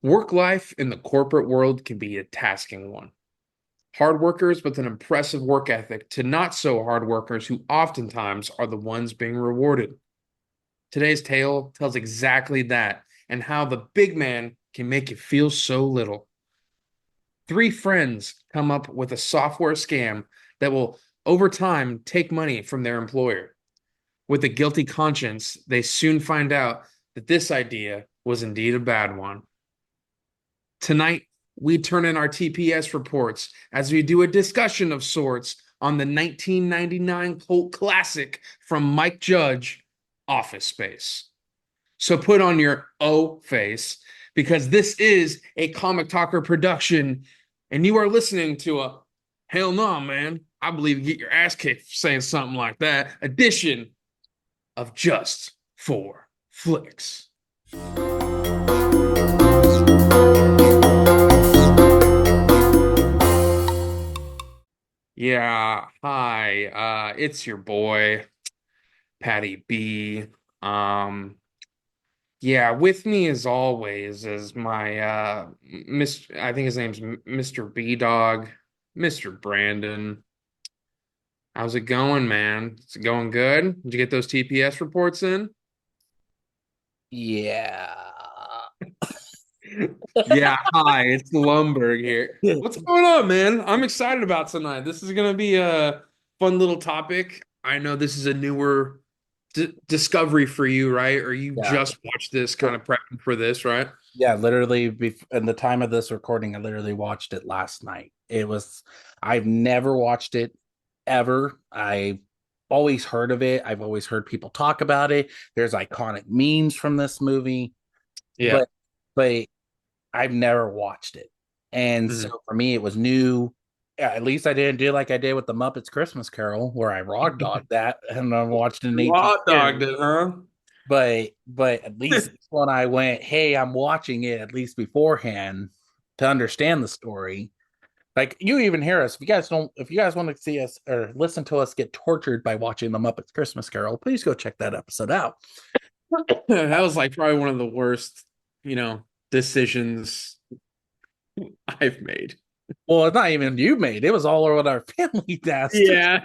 Work life in the corporate world can be a tasking one. Hard workers with an impressive work ethic to not so hard workers who oftentimes are the ones being rewarded. Today's tale tells exactly that and how the big man can make you feel so little. Three friends come up with a software scam that will, over time, take money from their employer. With a guilty conscience, they soon find out that this idea was indeed a bad one. Tonight, we turn in our TPS reports as we do a discussion of sorts on the 1999 cult classic from Mike Judge, Office Space. So put on your O face because this is a Comic Talker production and you are listening to a hell no, man. I believe you get your ass kicked for saying something like that edition of Just for Flicks. Yeah, hi. It's your boy, Patty B. Um, yeah, with me as always is my I think his name's Mr. B Dog, Mr. Brandon. How's it going, man? Is it going good? Did you get those TPS reports in? Yeah. Yeah, hi, it's Lumberg here. What's going on, man? I'm excited about tonight. This is gonna be a fun little topic. I know this is a newer discovery for you, right? Or you Yeah. just watched this kind of prepping for this, right? Yeah, literally in the time of this recording, I literally watched it last night. I've never watched it ever. I always heard of it. I've always heard people talk about it. There's iconic memes from this movie, Yeah. but but I've never watched it. And so Mhm. for me, it was new. Yeah, at least I didn't do like I did with the Muppets Christmas Carol, where I raw dogged that and I watched it in You 18 hot dogged years. it, huh? But at least when I went, hey, I'm watching it at least beforehand to understand the story. Like you even hear us. If you guys want to see us or listen to us get tortured by watching the Muppets Christmas Carol, please go check that episode out. That was like probably one of the worst, decisions I've made. Well, it's not even you made it was all over our family desk. Yeah.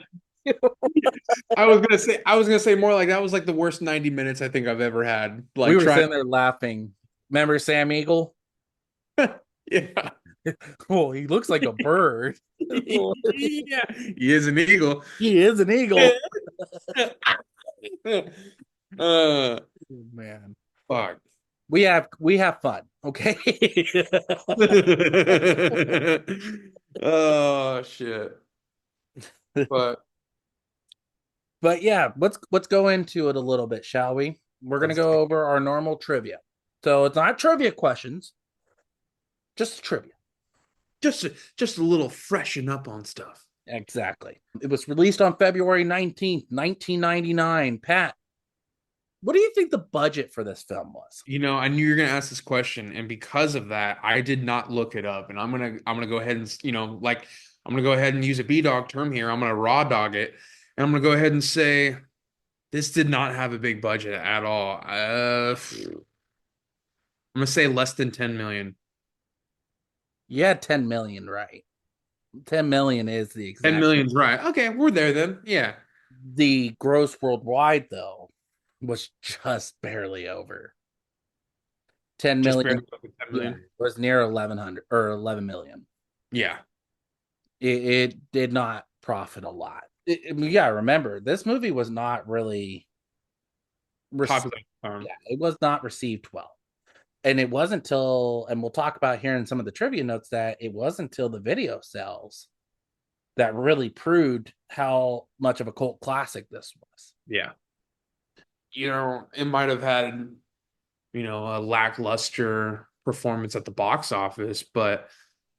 I was gonna say more like that was like the worst 90 minutes I think I've ever had. We Like were trying sitting there laughing. Remember Sam Eagle? yeah. Well, he looks like a bird. Yeah. He is an eagle. He is an eagle. uh Man, fuck. we have fun, okay? Oh shit. But But yeah, let's go into it a little bit, shall we? We're gonna let's go over our normal trivia. So it's not trivia questions, just trivia. just a little freshen up on stuff. Exactly. It was released on February 19th, 1999. Pat, what do you think the budget for this film was? I knew you were gonna ask this question, and because of that, I did not look it up. And I'm gonna go ahead and like I'm gonna go ahead and use a B dog term here. I'm gonna raw dog it, and I'm gonna go ahead and say this did not have a big budget at all. I'm gonna say less than 10 million. You had 10 million, right? 10 million is the 10 exact. million's right. Okay, we're there then. Yeah, The gross worldwide, though, was just barely over 10 just million. barely over 10 Yeah, million. it was near 1100 or 11 million. Yeah, It did not profit a lot. I mean, yeah, remember this movie was not really popular term. yeah, it was not received well. And it wasn't until, and we'll talk about here in some of the trivia notes, that it wasn't until the video sales that really proved how much of a cult classic this was. Yeah, it might have had a lackluster performance at the box office, but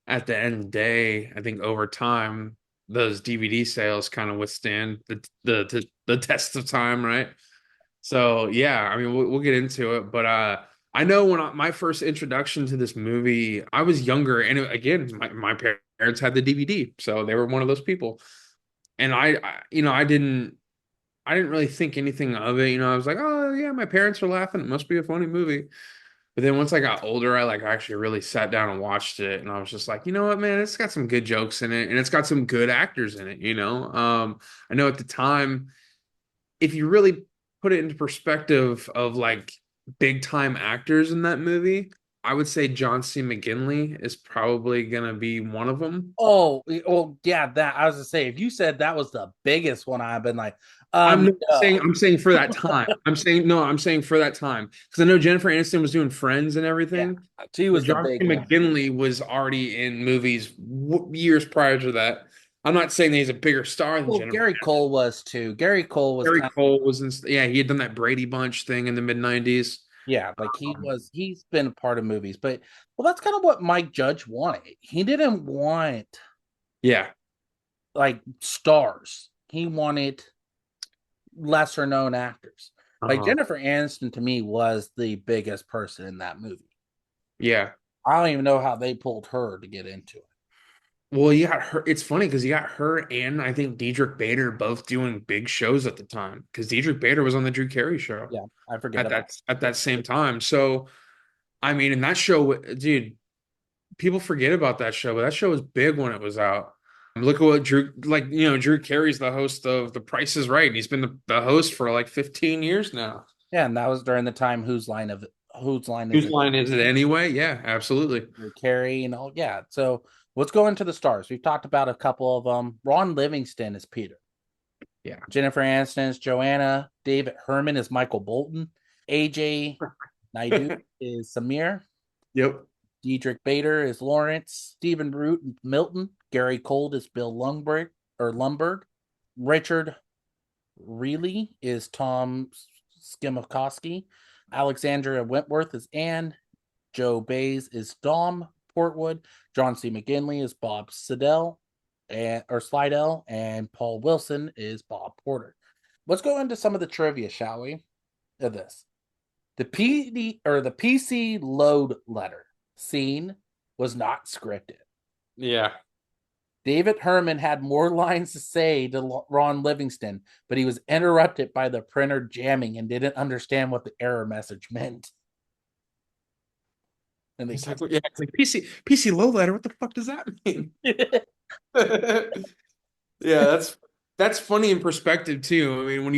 at the end of the day, I think over time those DVD sales kind of withstand the test of time, right? So yeah, I mean we'll get into it, but I know my first introduction to this movie, I was younger, and again, my parents had the DVD, so they were one of those people, and I didn't really think anything of it. I was like, oh yeah, my parents are laughing. It must be a funny movie. But then once I got older, I like actually really sat down and watched it, and I was just like, you know what, man, it's got some good jokes in it, and it's got some good actors in it. I know at the time, if you really put it into perspective of like big time actors in that movie, I would say John C. McGinley is probably gonna be one of them. Oh, yeah. That I was to say, if you said that was the biggest one, I've been like, I'm not saying no. I'm saying for that time. I'm saying no, I'm saying for that time because I know Jennifer Aniston was doing Friends and Yeah, everything, she but was the John big C. one. McGinley was already in movies years prior to that. I'm not saying that he's a bigger star than Well, Jennifer. Gary Cole was too. Gary Cole was Gary kind of, Cole was in, yeah, he had done that Brady Bunch thing in the mid '90s. yeah, like he's been a part of movies, but well, that's kind of what Mike Judge wanted. He didn't want Yeah. like stars. He wanted lesser known actors. Like Uh-huh. Jennifer Aniston to me was the biggest person in that movie. Yeah. I don't even know how they pulled her to get into it. Well, you got her. It's funny because you got her and I think Diedrich Bader both doing big shows at the time because Diedrich Bader was on the Drew Carey show Yeah, I forget at about that same time. So I mean, and that show, dude, people forget about that show, but that show was big when it was out. Look at what Drew Carey's the host of The Price is Right, and he's been the host for like 15 years now. yeah, and that was during the time whose line is Whose it? line is it anyway? Yeah, absolutely. Carrie and all. Yeah. So let's go into the stars. We've talked about a couple of them. Ron Livingston is Peter. Yeah. Jennifer Aniston is Joanna. David Herman is Michael Bolton. AJ Naidu is Samir. Yep. Diedrich Bader is Lawrence. Stephen Root Milton. Gary Cold is Bill Lumberg. Richard Reilly is Tom Skimowski. Alexandria Wentworth is Anne. Joe Bays is Dom Portwood. John C. McGinley is Bob Slidell, and Paul Wilson is Bob Porter. Let's go into some of the trivia, shall we? Of this. The PC load letter scene was not scripted. Yeah. David Herman had more lines to say to Ron Livingston, but he was interrupted by the printer jamming and didn't understand what the error message meant. And they It's like, cut. yeah, it's like PC low letter. What the fuck does that mean? Yeah, that's funny in perspective too. I mean, when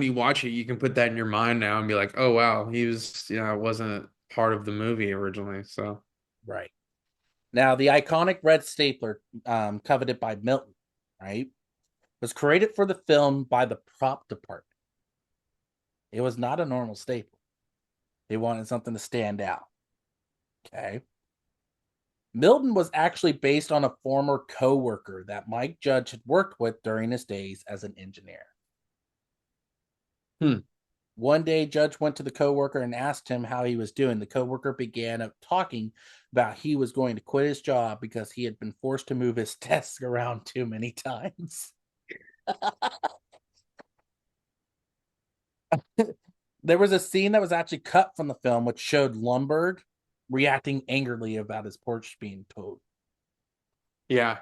you watch it, you can put that in your mind now and be like, oh wow, he was, wasn't part of the movie originally. So Right. Now, the iconic red stapler, coveted by Milton, right, was created for the film by the prop department. It was not a normal staple. They wanted something to stand out. Okay. Milton was actually based on a former co-worker that Mike Judge had worked with during his days as an engineer. hmm. One day, Judge went to the coworker and asked him how he was doing. The coworker began talking about he was going to quit his job because he had been forced to move his desk around too many times. There was a scene that was actually cut from the film, which showed Lumberg reacting angrily about his porch being towed. Yeah.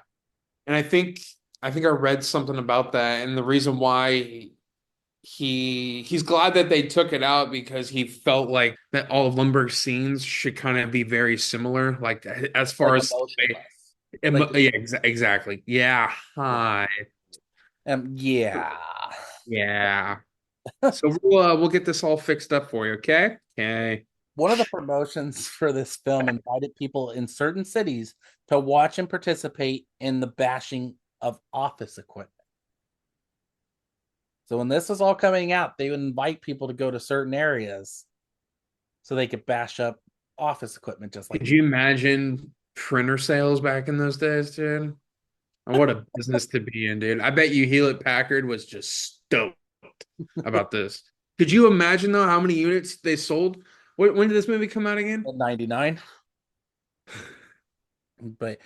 And I think I read something about that, and the reason why he's glad that they took it out because he felt like that all of Lumberg's scenes should kind of be very similar, like as far Like as emotionless. Like, yeah, exactly. Yeah. yeah, Hi. yeah. Yeah. So we'll get this all fixed up for you, okay? Okay. One of the promotions for this film invited people in certain cities to watch and participate in the bashing of office equipment. So when this was all coming out, they would invite people to go to certain areas so they could bash up office equipment just like Could you imagine printer sales back in those days, dude? And what a business to be in, dude. I bet you Hewlett Packard was just stoked about this. Could you imagine though how many units they sold? When did this movie come out again? in 99. But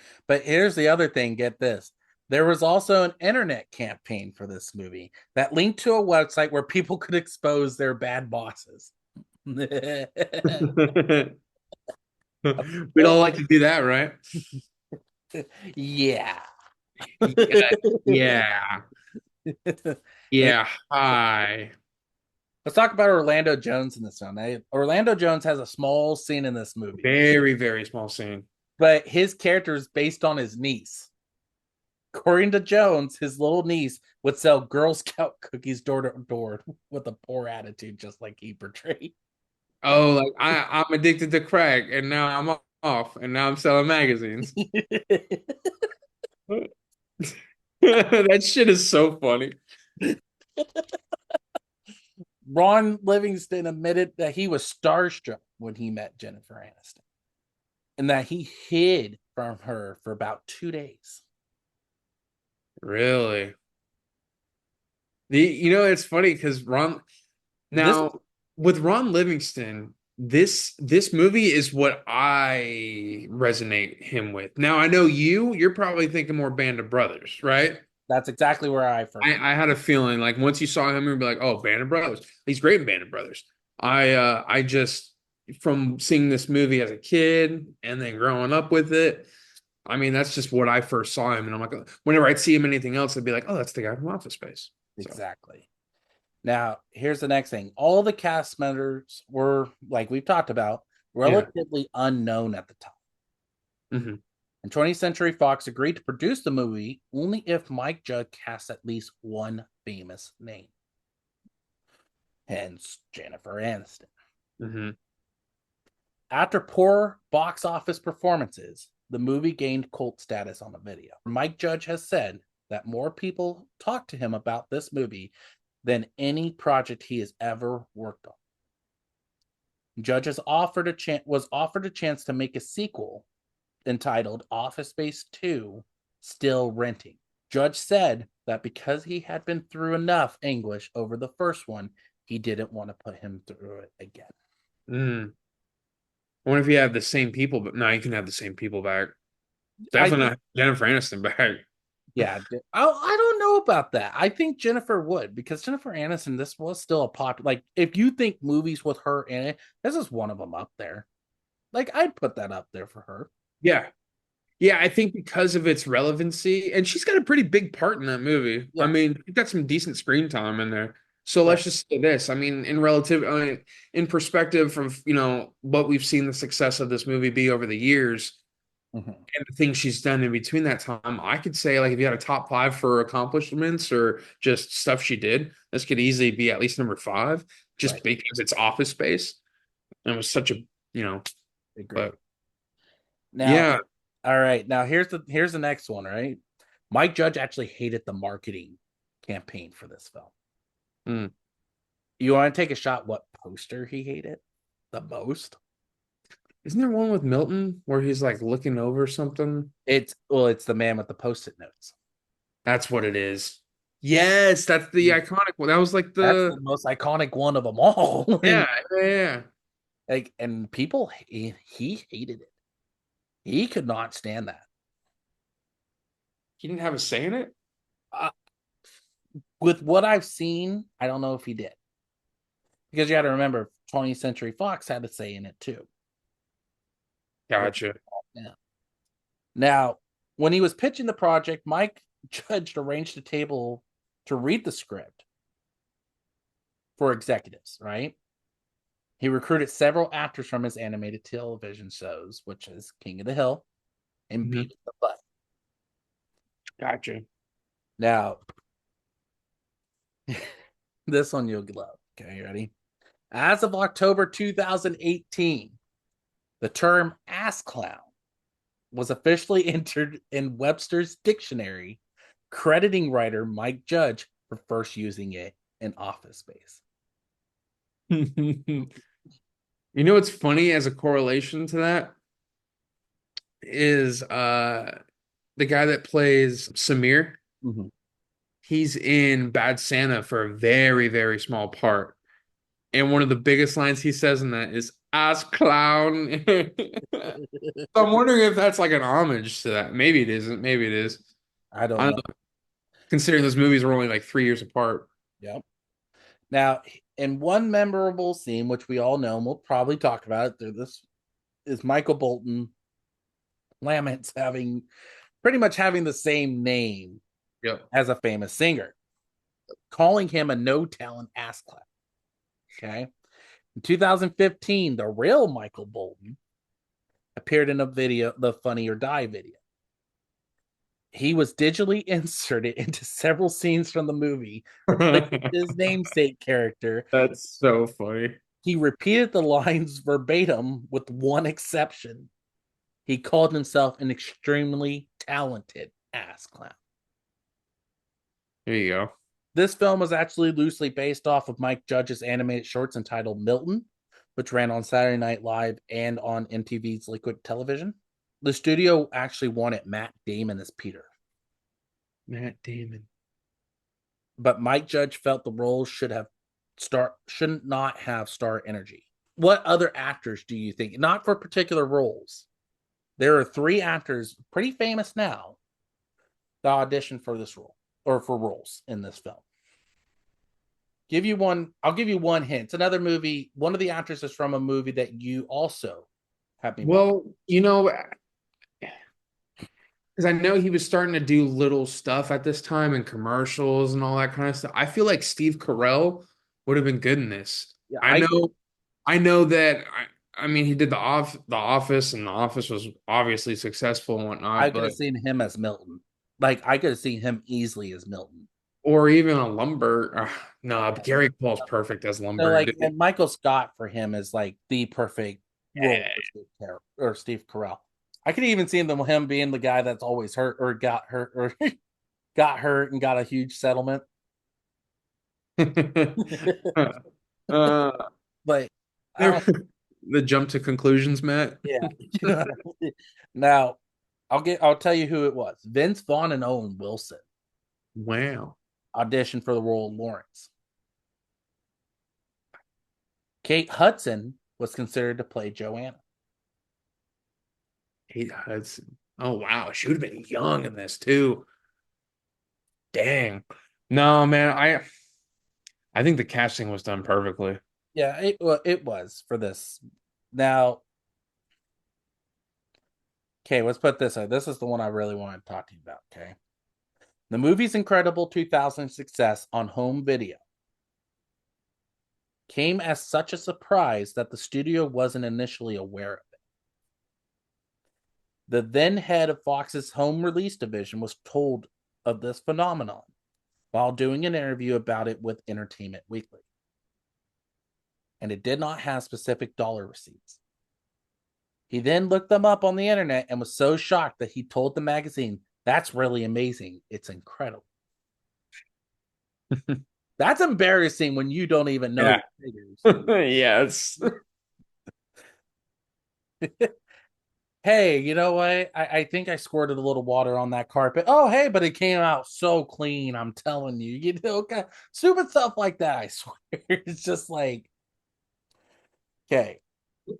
here's the other thing, get this. There was also an internet campaign for this movie that linked to a website where people could expose their bad bosses. We'd all like to do that, right? Yeah. Yeah. Yeah. And Yeah. Hi. Let's talk about Orlando Jones in this one. Orlando Jones has a small scene in this movie, Very, very small scene. but his character is based on his niece. According to Jones, his little niece would sell Girl Scout cookies door to door with a poor attitude, just like he portrayed. Oh, like I'm addicted to crack, and now I'm off, and now I'm selling magazines. That shit is so funny. Ron Livingston admitted that he was starstruck when he met Jennifer Aniston and that he hid from her for about 2 days. Really? It's funny because Ron This now with Ron Livingston, this movie is what I resonate him with. Now I know you're probably thinking more Band of Brothers, right? That's exactly where I first. I had a feeling like once you saw him, you'd be like, oh, Band of Brothers. He's great in Band of Brothers. I just from seeing this movie as a kid and then growing up with it, I mean, that's just what I first saw him. And I'm like, whenever I'd see him in anything else, I'd be like, oh, that's the guy from Office Space. So Exactly. Now, here's the next thing. All the cast members were, like we've talked about, yeah. relatively unknown at the time. Hmm. And 20th Century Fox agreed to produce the movie only if Mike Judge cast at least one famous name. Hence Jennifer Aniston. Hmm. After poor box office performances, the movie gained cult status on the video. Mike Judge has said that more people talked to him about this movie than any project he has ever worked on. Judge was offered a chance to make a sequel entitled Office Space 2 Still Renting. Judge said that because he had been through enough anguish over the first one, he didn't want to put him through it again. Mm. I wonder if you have the same people, but no, you can have the same people back. I Definitely think, not Jennifer Aniston back. yeah, I don't know about that. I think Jennifer would because Jennifer Aniston, this was still a pop. Like, if you think movies with her in it, this is one of them up there. Like, I'd put that up there for her. Yeah. Yeah, I think because of its relevancy, and she's got a pretty big part in that movie. I Yeah, mean, she's got some decent screen time in there. So right. let's just say this. I mean, in perspective of, what we've seen the success of this movie be over the years Mhm. and the things she's done in between that time, I could say like if you had a top five for accomplishments or just stuff she did, this could easily be at least number five, Right. just because it's Office Space. And it was such a, Agreed. but Now, yeah. all right. Now here's the next one, right? Mike Judge actually hated the marketing campaign for this film. Mm. You want to take a shot what poster he hated the most? Isn't there one with Milton where he's like looking over something? It's the man with the post-it notes. That's what it is. Yes, that's the iconic one. That was like That's the the most iconic one of them all. yeah, And yeah, yeah. like, and people he hated it. He could not stand that. He didn't have a say in it. Uh, with what I've seen, I don't know if he did because you got to remember 20th Century Fox had a say in it too. Gotcha. Yeah. Now, when he was pitching the project, Mike Judge arranged a table to read the script for executives, right? He recruited several actors from his animated television shows, which is King of the Hill and Mhm. Beat the Butt. Gotcha. Now, this one you'll love. Okay, you ready? As of October 2018, the term ass clown was officially entered in Webster's dictionary, crediting writer Mike Judge for first using it in Office Space. What's funny as a correlation to that is the guy that plays Samir. Mm-hmm. He's in Bad Santa for a very, very small part. And one of the biggest lines he says in that is ass clown. So I'm wondering if that's like an homage to that. Maybe it isn't. Maybe it is. I don't I know. don't know. Considering those movies were only like 3 years apart. Yep. Now, in one memorable scene, which we all know, and we'll probably talk about it through this, is Michael Bolton laments having pretty much having the same name Yep. as a famous singer, calling him a no talent ass clap. Okay. In 2015, the real Michael Bolton appeared in a video, the Funny or Die video. He was digitally inserted into several scenes from the movie, replacing his namesake character. That's so funny. He repeated the lines verbatim with one exception. He called himself an extremely talented ass clown. There you go. This film was actually loosely based off of Mike Judge's animated shorts entitled Milton, which ran on Saturday Night Live and on MTV's Liquid Television. The studio actually wanted Matt Damon as Peter, Matt Damon. but Mike Judge felt the role should not have star energy. What other actors do you think? Not for particular roles. There are three actors, pretty famous now, that auditioned for this role or for roles in this film. Give you one. I'll give you one hint. It's another movie. One of the actors is from a movie that you also have been watching. Well, because I know he was starting to do little stuff at this time and commercials and all that kind of stuff. I feel like Steve Carell would have been good in this. Yeah, I know, I know that. I mean, he did the Office, and the Office was obviously successful and I whatnot. could have But seen him as Milton. Like I could have seen him easily as Milton. or even a Lumber. No, Gary Cole's perfect as So Lumber. like and Michael Scott for him is like the perfect role Yeah. for Steve Carell. I could even see him being the guy that's always hurt or got hurt or got hurt and got a huge settlement. uh, But I there- don't. the jump to conclusions, Matt. Yeah, you know what I mean? Now I'll tell you who it was. Vince Vaughn and Owen Wilson Wow. auditioned for the role of Lawrence. Kate Hudson was considered to play Joanna. Kate Hudson. Oh wow, she would have been young in this too. Dang. No, man, I think the casting was done perfectly. Yeah, it was for this. Now, okay, let's put this. This is the one I really want to talk to you about. Okay, the movie's incredible 2000 success on home video came as such a surprise that the studio wasn't initially aware of it. The then head of Fox's home release division was told of this phenomenon while doing an interview about it with Entertainment Weekly. And it did not have specific dollar receipts. He then looked them up on the internet and was so shocked that he told the magazine, "That's really amazing. It's incredible." That's embarrassing when you don't even know Yeah. the figures. Yes. Hey, you know what? I think I squirted a little water on that carpet. Oh, hey, but it came out so clean. I'm telling you, stupid stuff like that. I swear, it's just like, okay.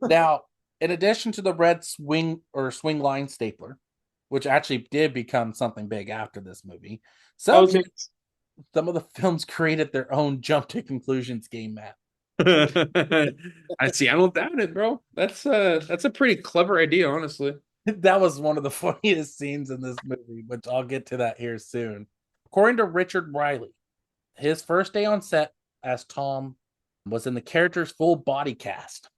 Now, in addition to the red swing line stapler, which actually did become something big after this movie, I was some of the films created their own jump to conclusions game map. I see. I don't doubt it, bro. That's a pretty clever idea, honestly. That was one of the funniest scenes in this movie, which I'll get to that here soon. According to Richard Riley, his first day on set as Tom was in the character's full body cast.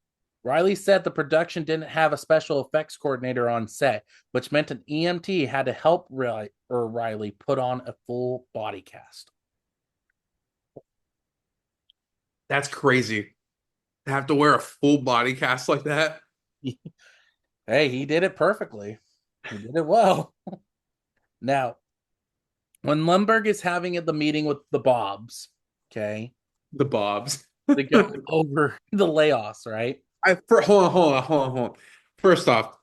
Riley said the production didn't have a special effects coordinator on set, which meant an EMT had to help Riley put on a full body cast. That's crazy. To have to wear a full body cast like that. Hey, he did it perfectly. He did it well. Now, when Lumberg is having the meeting with the Bobs, okay, The Bobs. they go over the layoffs, right? Hold on. First off,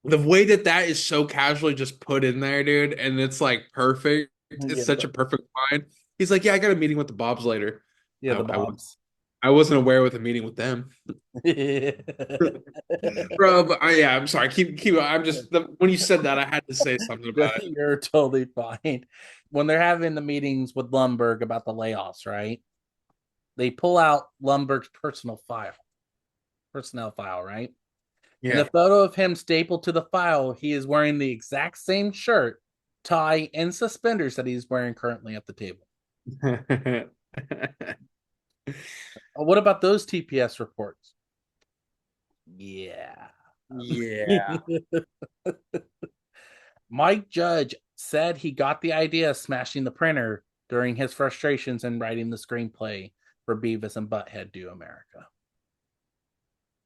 the way that is so casually just put in there, dude, and it's like perfect. It's Yeah, such a perfect line. He's like, "Yeah, I got a meeting with the Bobs later." yeah, I, the I, wa- Bobs. I wasn't aware with a meeting with them, bro. But yeah, I'm sorry. Keep. When you said that, I had to say something about it. You're totally fine. When they're having the meetings with Lumberg about the layoffs, right? They pull out Lumberg's personnel file, right? In the Yeah. photo of him stapled to the file, he is wearing the exact same shirt, tie, and suspenders that he's wearing currently at the table. What about those TPS reports? Yeah. Yeah. Mike Judge said he got the idea of smashing the printer during his frustrations in writing the screenplay for Beavis and Butthead Do America.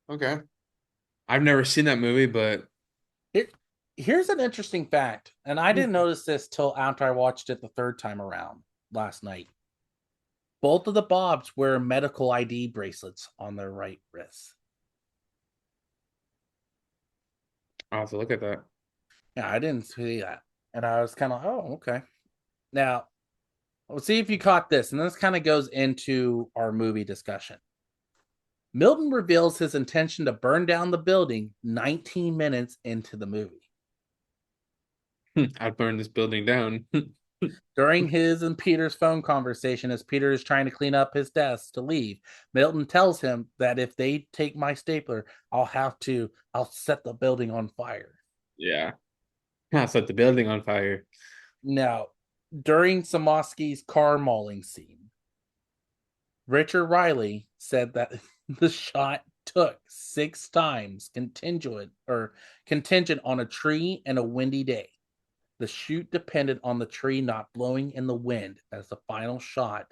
Okay. I've never seen that movie, but Here, here's an interesting fact, and I didn't notice this till after I watched it the third time around last night. Both of the Bobs wear medical ID bracelets on their right wrists. I'll have to look at that. Yeah, I didn't see that. And I was kind of, oh, okay. Now, we'll see if you caught this. And this kind of goes into our movie discussion. Milton reveals his intention to burn down the building 19 minutes into the movie. I'd burn this building down. During his and Peter's phone conversation, as Peter is trying to clean up his desk to leave, Milton tells him that if they take my stapler, I'll set the building on fire. Yeah. I'll set the building on fire. Now, during Samosky's car mauling scene, Richard Riley said that the shot took 6 times contingent on a tree and a windy day. The shoot depended on the tree not blowing in the wind, as the final shot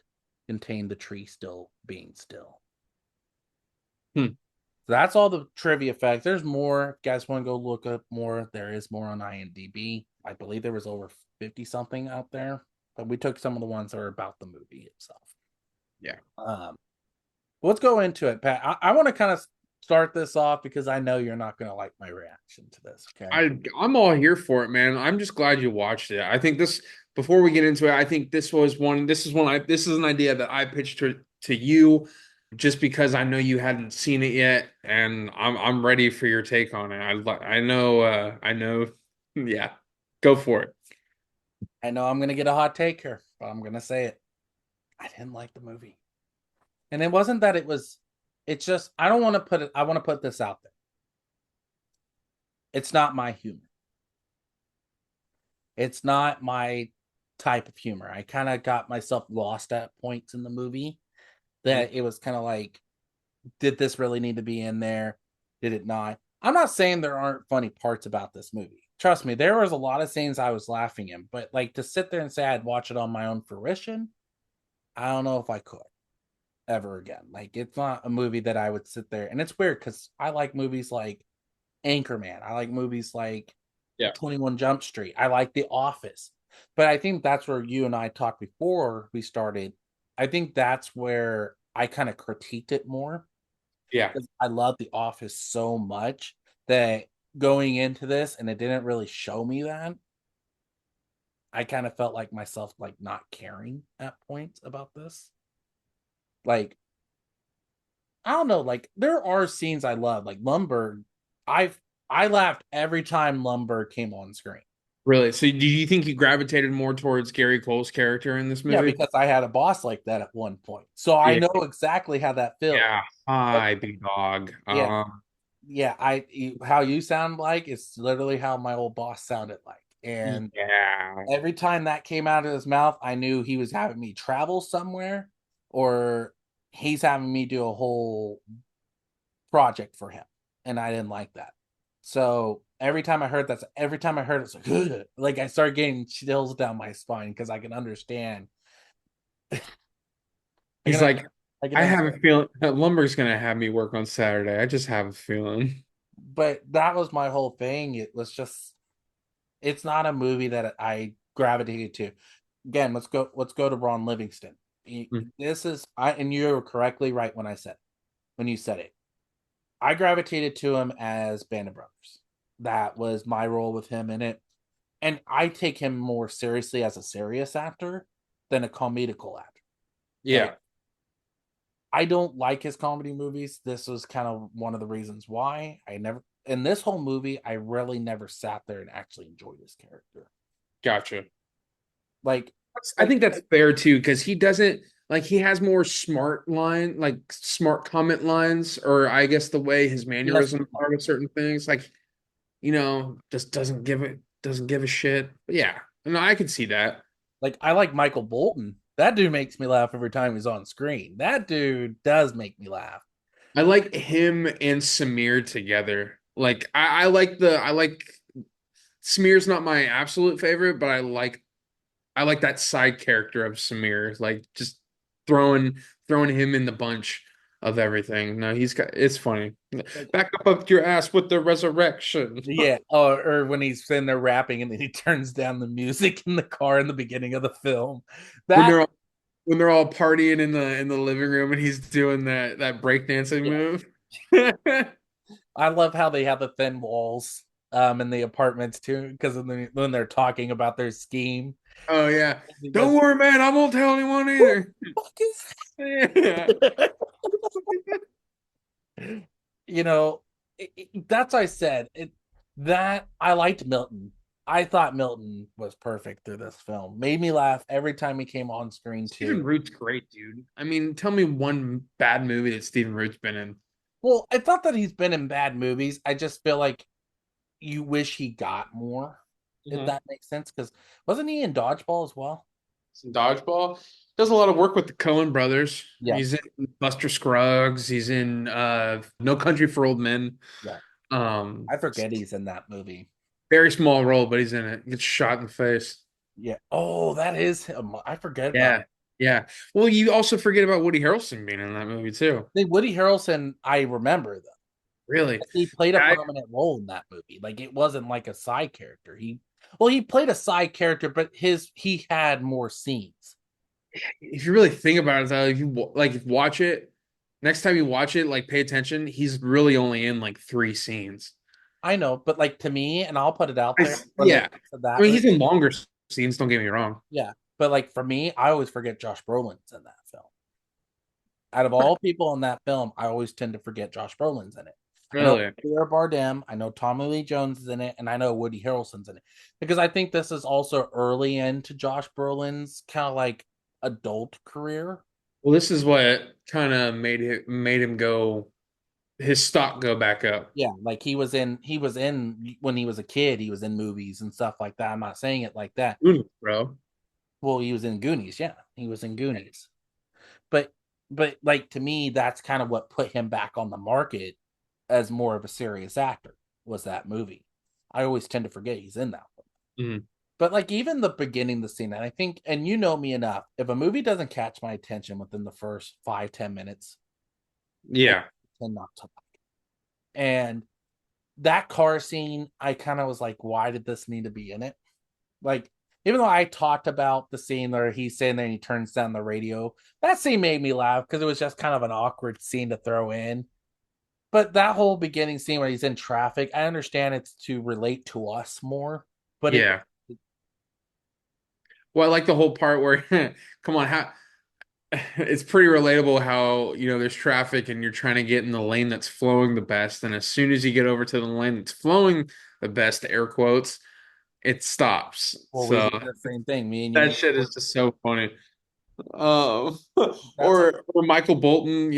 contained the tree still being still. Hmm. So that's all the trivia facts. There's more. If you guys want to go look up more, there is more on IMDb. I believe there was over 50 something out there, but we took some of the ones that are about the movie itself. Yeah. Um, let's go into it, Pat. I want to kind of start this off because I know you're not going to like my reaction to this. Okay. I'm all here for it, man. I'm just glad you watched it. I think this before we get into it, I think this is an idea that I pitched to you just because I know you hadn't seen it yet, and I'm ready for your take on it. I know yeah. Go for it. I know I'm going to get a hot take here, but I'm going to say it. I didn't like the movie. And it wasn't that it was, it's just, I don't want to put it, I want to put this out there. It's not my humor. It's not my type of humor. I kind of got myself lost at points in the movie that it was kind of like, did this really need to be in there? Did it not? I'm not saying there aren't funny parts about this movie. Trust me, there was a lot of scenes I was laughing in, but like to sit there and say I'd watch it on my own fruition, I don't know if I could ever again. Like it's not a movie that I would sit there, and it's weird because I like movies like Anchorman. I like movies like Yeah. 21 Jump Street. I like The Office. But I think that's where you and I talked before we started. I think that's where I kind of critiqued it more Yeah. because I love The Office so much that going into this and it didn't really show me that. I kind of felt like myself like not caring at points about this. Like I don't know, like there are scenes I love, like Lumberg. I've I laughed every time Lumberg came on screen. Really? So do you think you gravitated more towards Gary Cole's character in this Yeah, movie? because I had a boss like that at one point. So I Yeah. know exactly how that feels. Yeah. But Hi, big dog. yeah, yeah, how you sound like it's literally how my old boss sounded like. And Yeah. every time that came out of his mouth, I knew he was having me travel somewhere or he's having me do a whole project for him. And I didn't like that. So every time I heard it's like, ugh, like I started getting chills down my spine because I can understand. I He's can, like, I can I have a understand. feeling that Lumber's gonna have me work on Saturday. I just have a feeling. But that was my whole thing. It was just, it's not a movie that I gravitated to. Again, let's go to Ron Livingston. Mm. This is I and you were correctly right when you said it. I gravitated to him as Band of Brothers. That was my role with him in it. And I take him more seriously as a serious actor than a comedical actor. Okay. Yeah. I don't like his comedy movies. This was kind of one of the reasons why I never in this whole movie, I really never sat there and actually enjoyed his character. Gotcha. Like, I like think that's fair too, because he doesn't like he has more smart comment lines, or I guess the way his yes, mannerisms are with certain things, like just doesn't give a shit. But yeah, no, I can see that. like I like Michael Bolton. That dude makes me laugh every time he's on screen. That dude does make me laugh. I like him and Samir together. Like I like Smear's not my absolute favorite, but I like that side character of Samir, like just throwing him in the bunch of everything. No, he's got it's funny. Like, Back up your ass with the resurrection. yeah, or when he's sitting there rapping and then he turns down the music in the car in the beginning of the film. When That when they're all partying in the living room and he's doing that breakdancing yeah, move. I love how they have the thin walls in the apartments too, because when they're talking about their scheme, Oh yeah. he Don't goes, worry, man. I won't tell anyone "What either. the fuck is Yeah. that?" You know, that's I said it. That I liked Milton. I thought Milton was perfect through this film. Made me laugh every time he came on screen Stephen too. Root's great, dude. I mean, tell me one bad movie that Stephen Root's been in. Well, I thought that he's been in bad movies. I just feel like you wish he got more, if Mhm. that makes sense. Because wasn't he in Dodgeball as well? Some dodgeball. Does a lot of work with the Coen brothers. Yeah, He's in Buster Scruggs. He's in No Country for Old Men. yeah. Um, I forget he's in that movie. very small role, but he's in it. Gets shot in the face. Yeah. Oh, that is him. I forget about. Yeah, yeah. Well, you also forget about Woody Harrelson being in that movie too. The Woody Harrelson, I remember though. Really, He played a I, prominent role in that movie. Like it wasn't like a side character. He played a side character, but he had more scenes. if you really think about it, though, if you like watch it, next time you watch it, like pay attention. He's really only in like three scenes. I know, but like to me, and I'll put it out there Yeah, related to I that mean movie. he's in longer scenes. Don't get me wrong. Yeah, but like for me, I always forget Josh Brolin's in that film. Out of all people in that film, I always tend to forget Josh Brolin's in it. I know Really, Javier Bardem, I know Tommy Lee Jones is in it, and I know Woody Harrelson's in it because I think this is also early into Josh Brolin's kind of like adult career. well, this is what kind of made him go his stock go back up. Yeah, like he was in when he was a kid, he was in movies and stuff like that. I'm not saying it like that. Bro. Well, he was in Goonies, yeah. He was in Goonies. But like to me, that's kind of what put him back on the market as more of a serious actor was that movie. I always tend to forget he's in that one. Mhm. But like even the beginning of the scene, and I think, and you know me enough, if a movie doesn't catch my attention within the first 5-10 minutes, I Yeah. tend not to like. And that car scene, I kind of was like, why did this need to be in it? Like, even though I talked about the scene where he's sitting there and he turns down the radio, that scene made me laugh because it was just kind of an awkward scene to throw in. But that whole beginning scene where he's in traffic, I understand it's to relate to us more, but it Yeah. Well, I like the whole part where, come on, how it's pretty relatable how, there's traffic and you're trying to get in the lane that's flowing the best. And as soon as you get over to the lane that's flowing the best, air quotes, it stops. well, we So did the same thing. Me and that you, shit is just so funny. Um, that's like or Michael Bolton,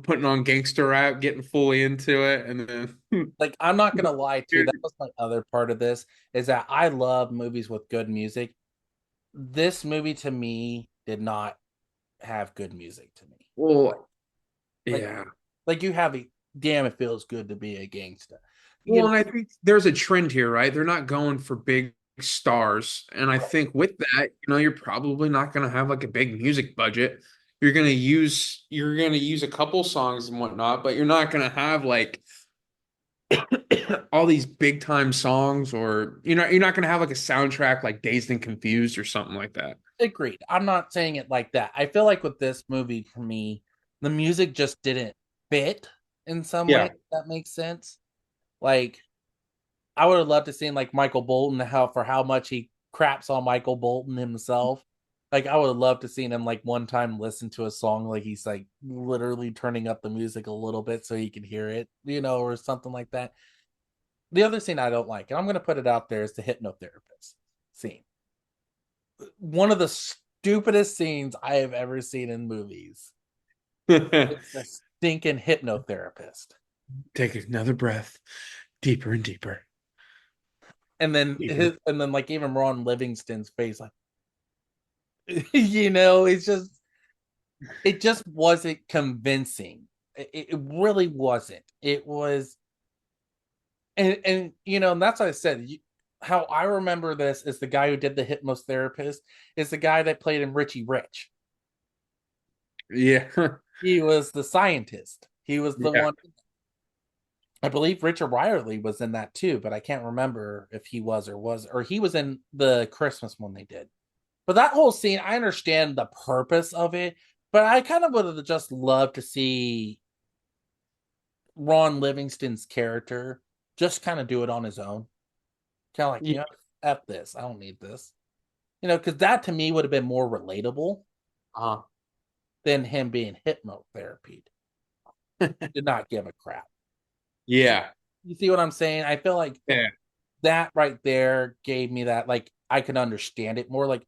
putting on gangster rap, getting fully into it, and then I'm not gonna lie too. That was my other part of this is that I love movies with good music. This movie to me did not have good music to me. well, Like yeah. like you have a damn it feels good to be a gangster. You Well, know, and I think there's a trend here, right? They're not going for big stars. And I think with that, you're probably not going to have like a big music budget. You're going to use a couple songs and whatnot, but you're not going to have like all these big time songs or you're not going to have like a soundtrack like Dazed and Confused or something like that. agreed. I'm not saying it like that. I feel like with this movie for me, the music just didn't fit in some way. Yeah. If that makes sense. Like I would have loved to seen like Michael Bolton how much he craps on Michael Bolton himself. Like I would have loved to seen him like one time listen to a song like he's like literally turning up the music a little bit so he can hear it, or something like that. The other scene I don't like, and I'm gonna put it out there, is the hypnotherapist scene. One of the stupidest scenes I have ever seen in movies. It's the stinking hypnotherapist. Take another breath, deeper and deeper, And then deeper. like even Ron Livingston's face, like It just wasn't convincing. It really wasn't. It was, and and that's what I said. How I remember this is the guy who did the hypnotherapist is the guy that played in Richie Rich. Yeah. He was the scientist. He was the Yeah. one. I believe Richard Riley was in that too, but I can't remember if he was or he was in the Christmas one they did. But that whole scene, I understand the purpose of it, but I kind of would have just loved to see Ron Livingston's character just kind of do it on his own. Kind of like, Yeah. F this. I don't need this. Because that to me would have been more relatable Uh, than him being hypnotherapy. Did not give a crap. yeah. You see what I'm saying? I feel like Yeah. that right there gave me that, like, I could understand it more. Like,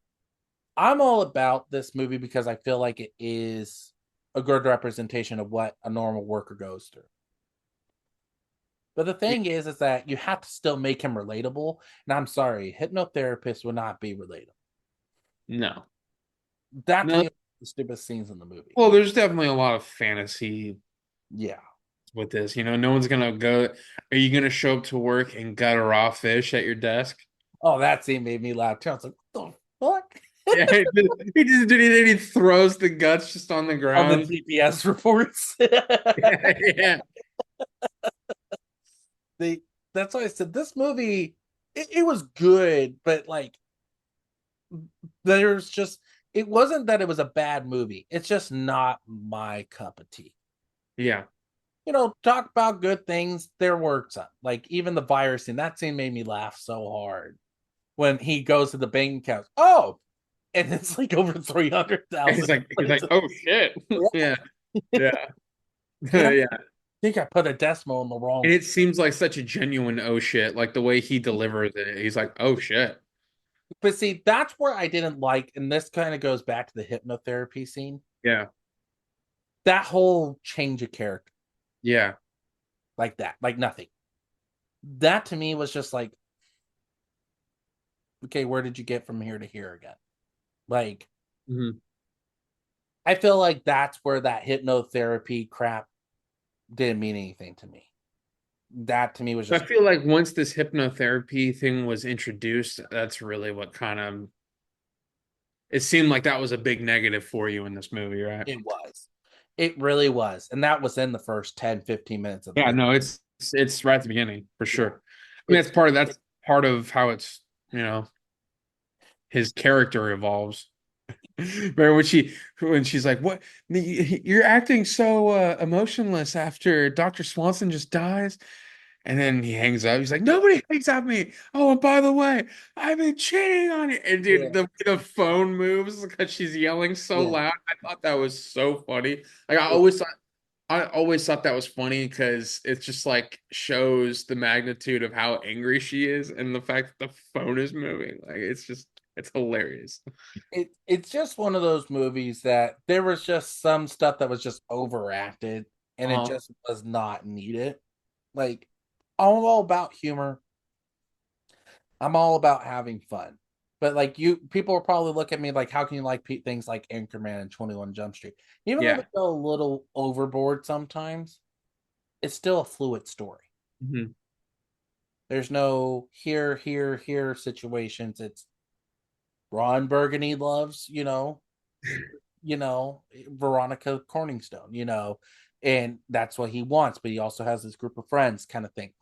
I'm all about this movie because I feel like it is a good representation of what a normal worker goes through. But the thing is that you have to still make him relatable. And I'm sorry, hypnotherapists would not be relatable. No. That to No. me was the stupidest scenes in the movie. Well, there's definitely a lot of fantasy Yeah. with this. No one's gonna go. Are you gonna show up to work and gut a raw fish at your desk? Oh, that scene made me laugh too. I was like, what the fuck? Yeah, he throws the guts just on the On the ground. GPS reports. Yeah, yeah, they that's why I said this movie it was good, but like there's just it wasn't that it was a bad movie. It's just not my cup of tea. yeah. Talk about good things. There were some, like even the virus scene. That scene made me laugh so hard when he goes to the bank account. Oh, and it's like over three hundred And thousand. he's like, oh shit. Yeah, yeah, And I yeah. think I put a decimal in the And wrong. it seems like such a genuine oh shit, like the way he delivers it. He's like, oh shit. But see, that's where I didn't like, and this kind of goes back to the hypnotherapy scene. Yeah, That whole change of character, yeah. like that, like nothing. That to me was just like, okay, where did you get from here to here again? Like, Mhm. I feel like that's where that hypnotherapy crap didn't mean anything to me. That to me was I just, feel like once this hypnotherapy thing was introduced, that's really what kind of it seemed like that was a big negative for you in this movie, right? it was. It really was. And that was in the first 10-15 minutes of the Yeah, movie. no, it's right at the beginning for Yeah. sure. I mean, It's that's part of how you know, his character evolves. Remember when she's like, "What? You're acting so emotionless after Dr. Swanson just dies?" And then he hangs up. He's like, "Nobody hangs up me. Oh, and by the way, I've been cheating on you." And yeah, dude, the phone moves because she's yelling so yeah. loud. I thought that was so funny. Like It, I always thought that was funny because it just like shows the magnitude of how angry she is and the fact that the phone is moving. Like it's hilarious. it's just one of those movies that there was just some stuff that was just overacted and it Uh, just was not needed. Like, I'm all about humor. I'm all about having fun. But like people will probably look at me like, how can you like things like Anchorman and 21 Jump Street? Even though they yeah. go a little overboard sometimes, it's still a fluid story. Mhm. There's no here, here, here situations. It's Ron Burgundy loves, Veronica Corningstone, and that's what he wants, but he also has this group of friends kind of thing.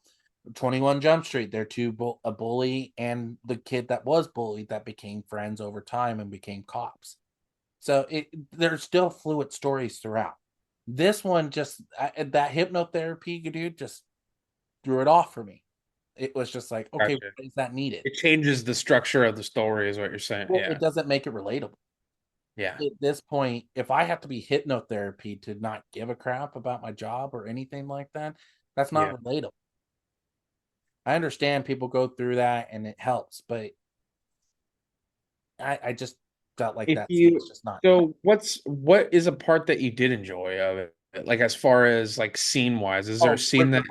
21 Jump Street, they're a bully and the kid that was bullied that became friends over time and became cops. So there's still fluid stories throughout. This one just that hypnotherapy dude just threw it off for me. It was just like, okay, Gotcha. why is that needed? It changes the structure of the story, is what you're saying. Well, Yeah. it doesn't make it relatable. Yeah. At this point, if I have to be hypnotherapy to not give a crap about my job or anything like that, that's Yeah. not relatable. I understand people go through that and it helps, but I just felt like If that scene was you just not needed. so what is a part that you did enjoy of it? Like as far as like scene wise, is there a Oh, scene that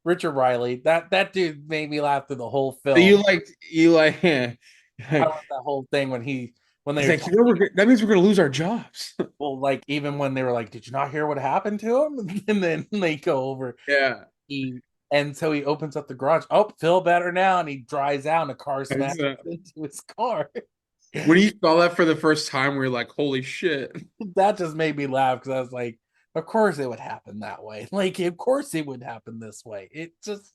Richard Riley, that dude made me laugh through the whole you film. like I love that whole thing when he when He's they were like, talking, that means we're gonna lose our jobs. well, like even when they were like, "Did you not hear what happened to him?" And then they go over. Yeah. He and so he opens up the garage. Oh, feel better now, and he drives out, and the car It's, smashes into his car. when you saw that for the first time, we were like, holy shit. That just made me laugh because I was like, "Of course it would happen that way. Like, of course it would happen this way." It just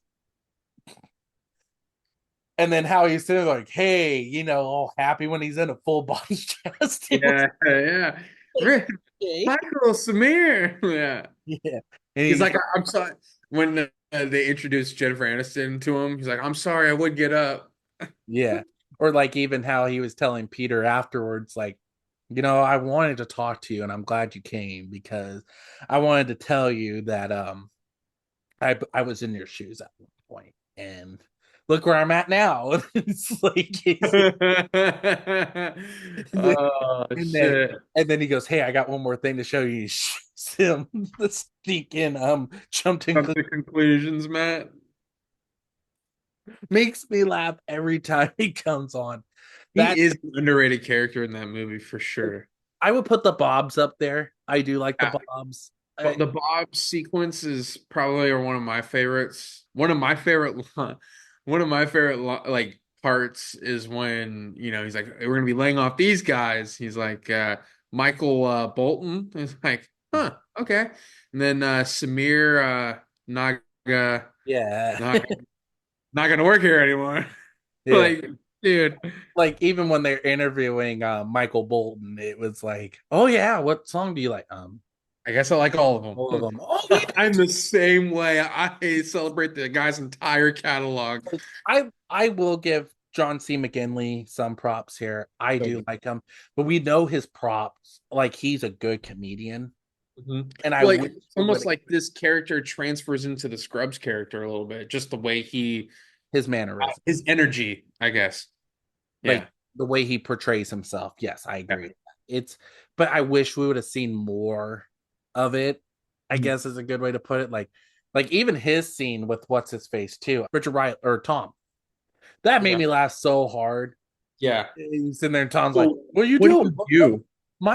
and then how he's sitting like, "Hey, all happy when he's in a full body cast." It was Yeah, yeah. like, okay. Michael Samir. Yeah. Yeah, and He's he's like, I'm sorry. When they introduced Jennifer Aniston to him, he's like, I'm sorry, I would get up. yeah, or like even how he was telling Peter afterwards, like, I wanted to talk to you, and I'm glad you came because I wanted to tell you that I was in your shoes at one point, and look where I'm at now. It's like Oh and then shit. and then he goes, "Hey, I got one more thing to show you." He shoots him the sneaking jumped in Come to conclusions, Matt. makes me laugh every time he comes on. He That is an underrated character in that movie for sure. I would put the Bobs up there. I do like the Yeah. Bobs. But the Bob sequence is probably one of my favorites. One of my favorite like parts is when he's like, we're gonna be laying off these guys. He's like, Michael Bolton is like, huh, okay. And then Samir Naga Yeah. not not gonna work here anymore. Yeah. Like, dude, Like even when they're interviewing Michael Bolton, it was like, "Oh yeah, what song do you like?" I guess I like all of All of them. them. Oh yeah. I'm the same way. I celebrate the guy's entire catalog. Like, I will give John C. McGinley some props here. I do like him, but we know his props. Like he's a good comedian, Mhm. and I Like wish it's we almost would like this character transfers into the Scrubs character a little bit, just the way his mannerism, his energy, I guess. like Yeah. the way he portrays himself. Yes, I Yeah. agree. It's, but I wish we would have seen more of it. I Mhm. guess is a good way to put it. Like even his scene with what's his face too, Richard Wright or Tom. That made Yeah. me laugh so hard. Yeah. He's in there, and Tom's like, So "What are you what do doing?" you do?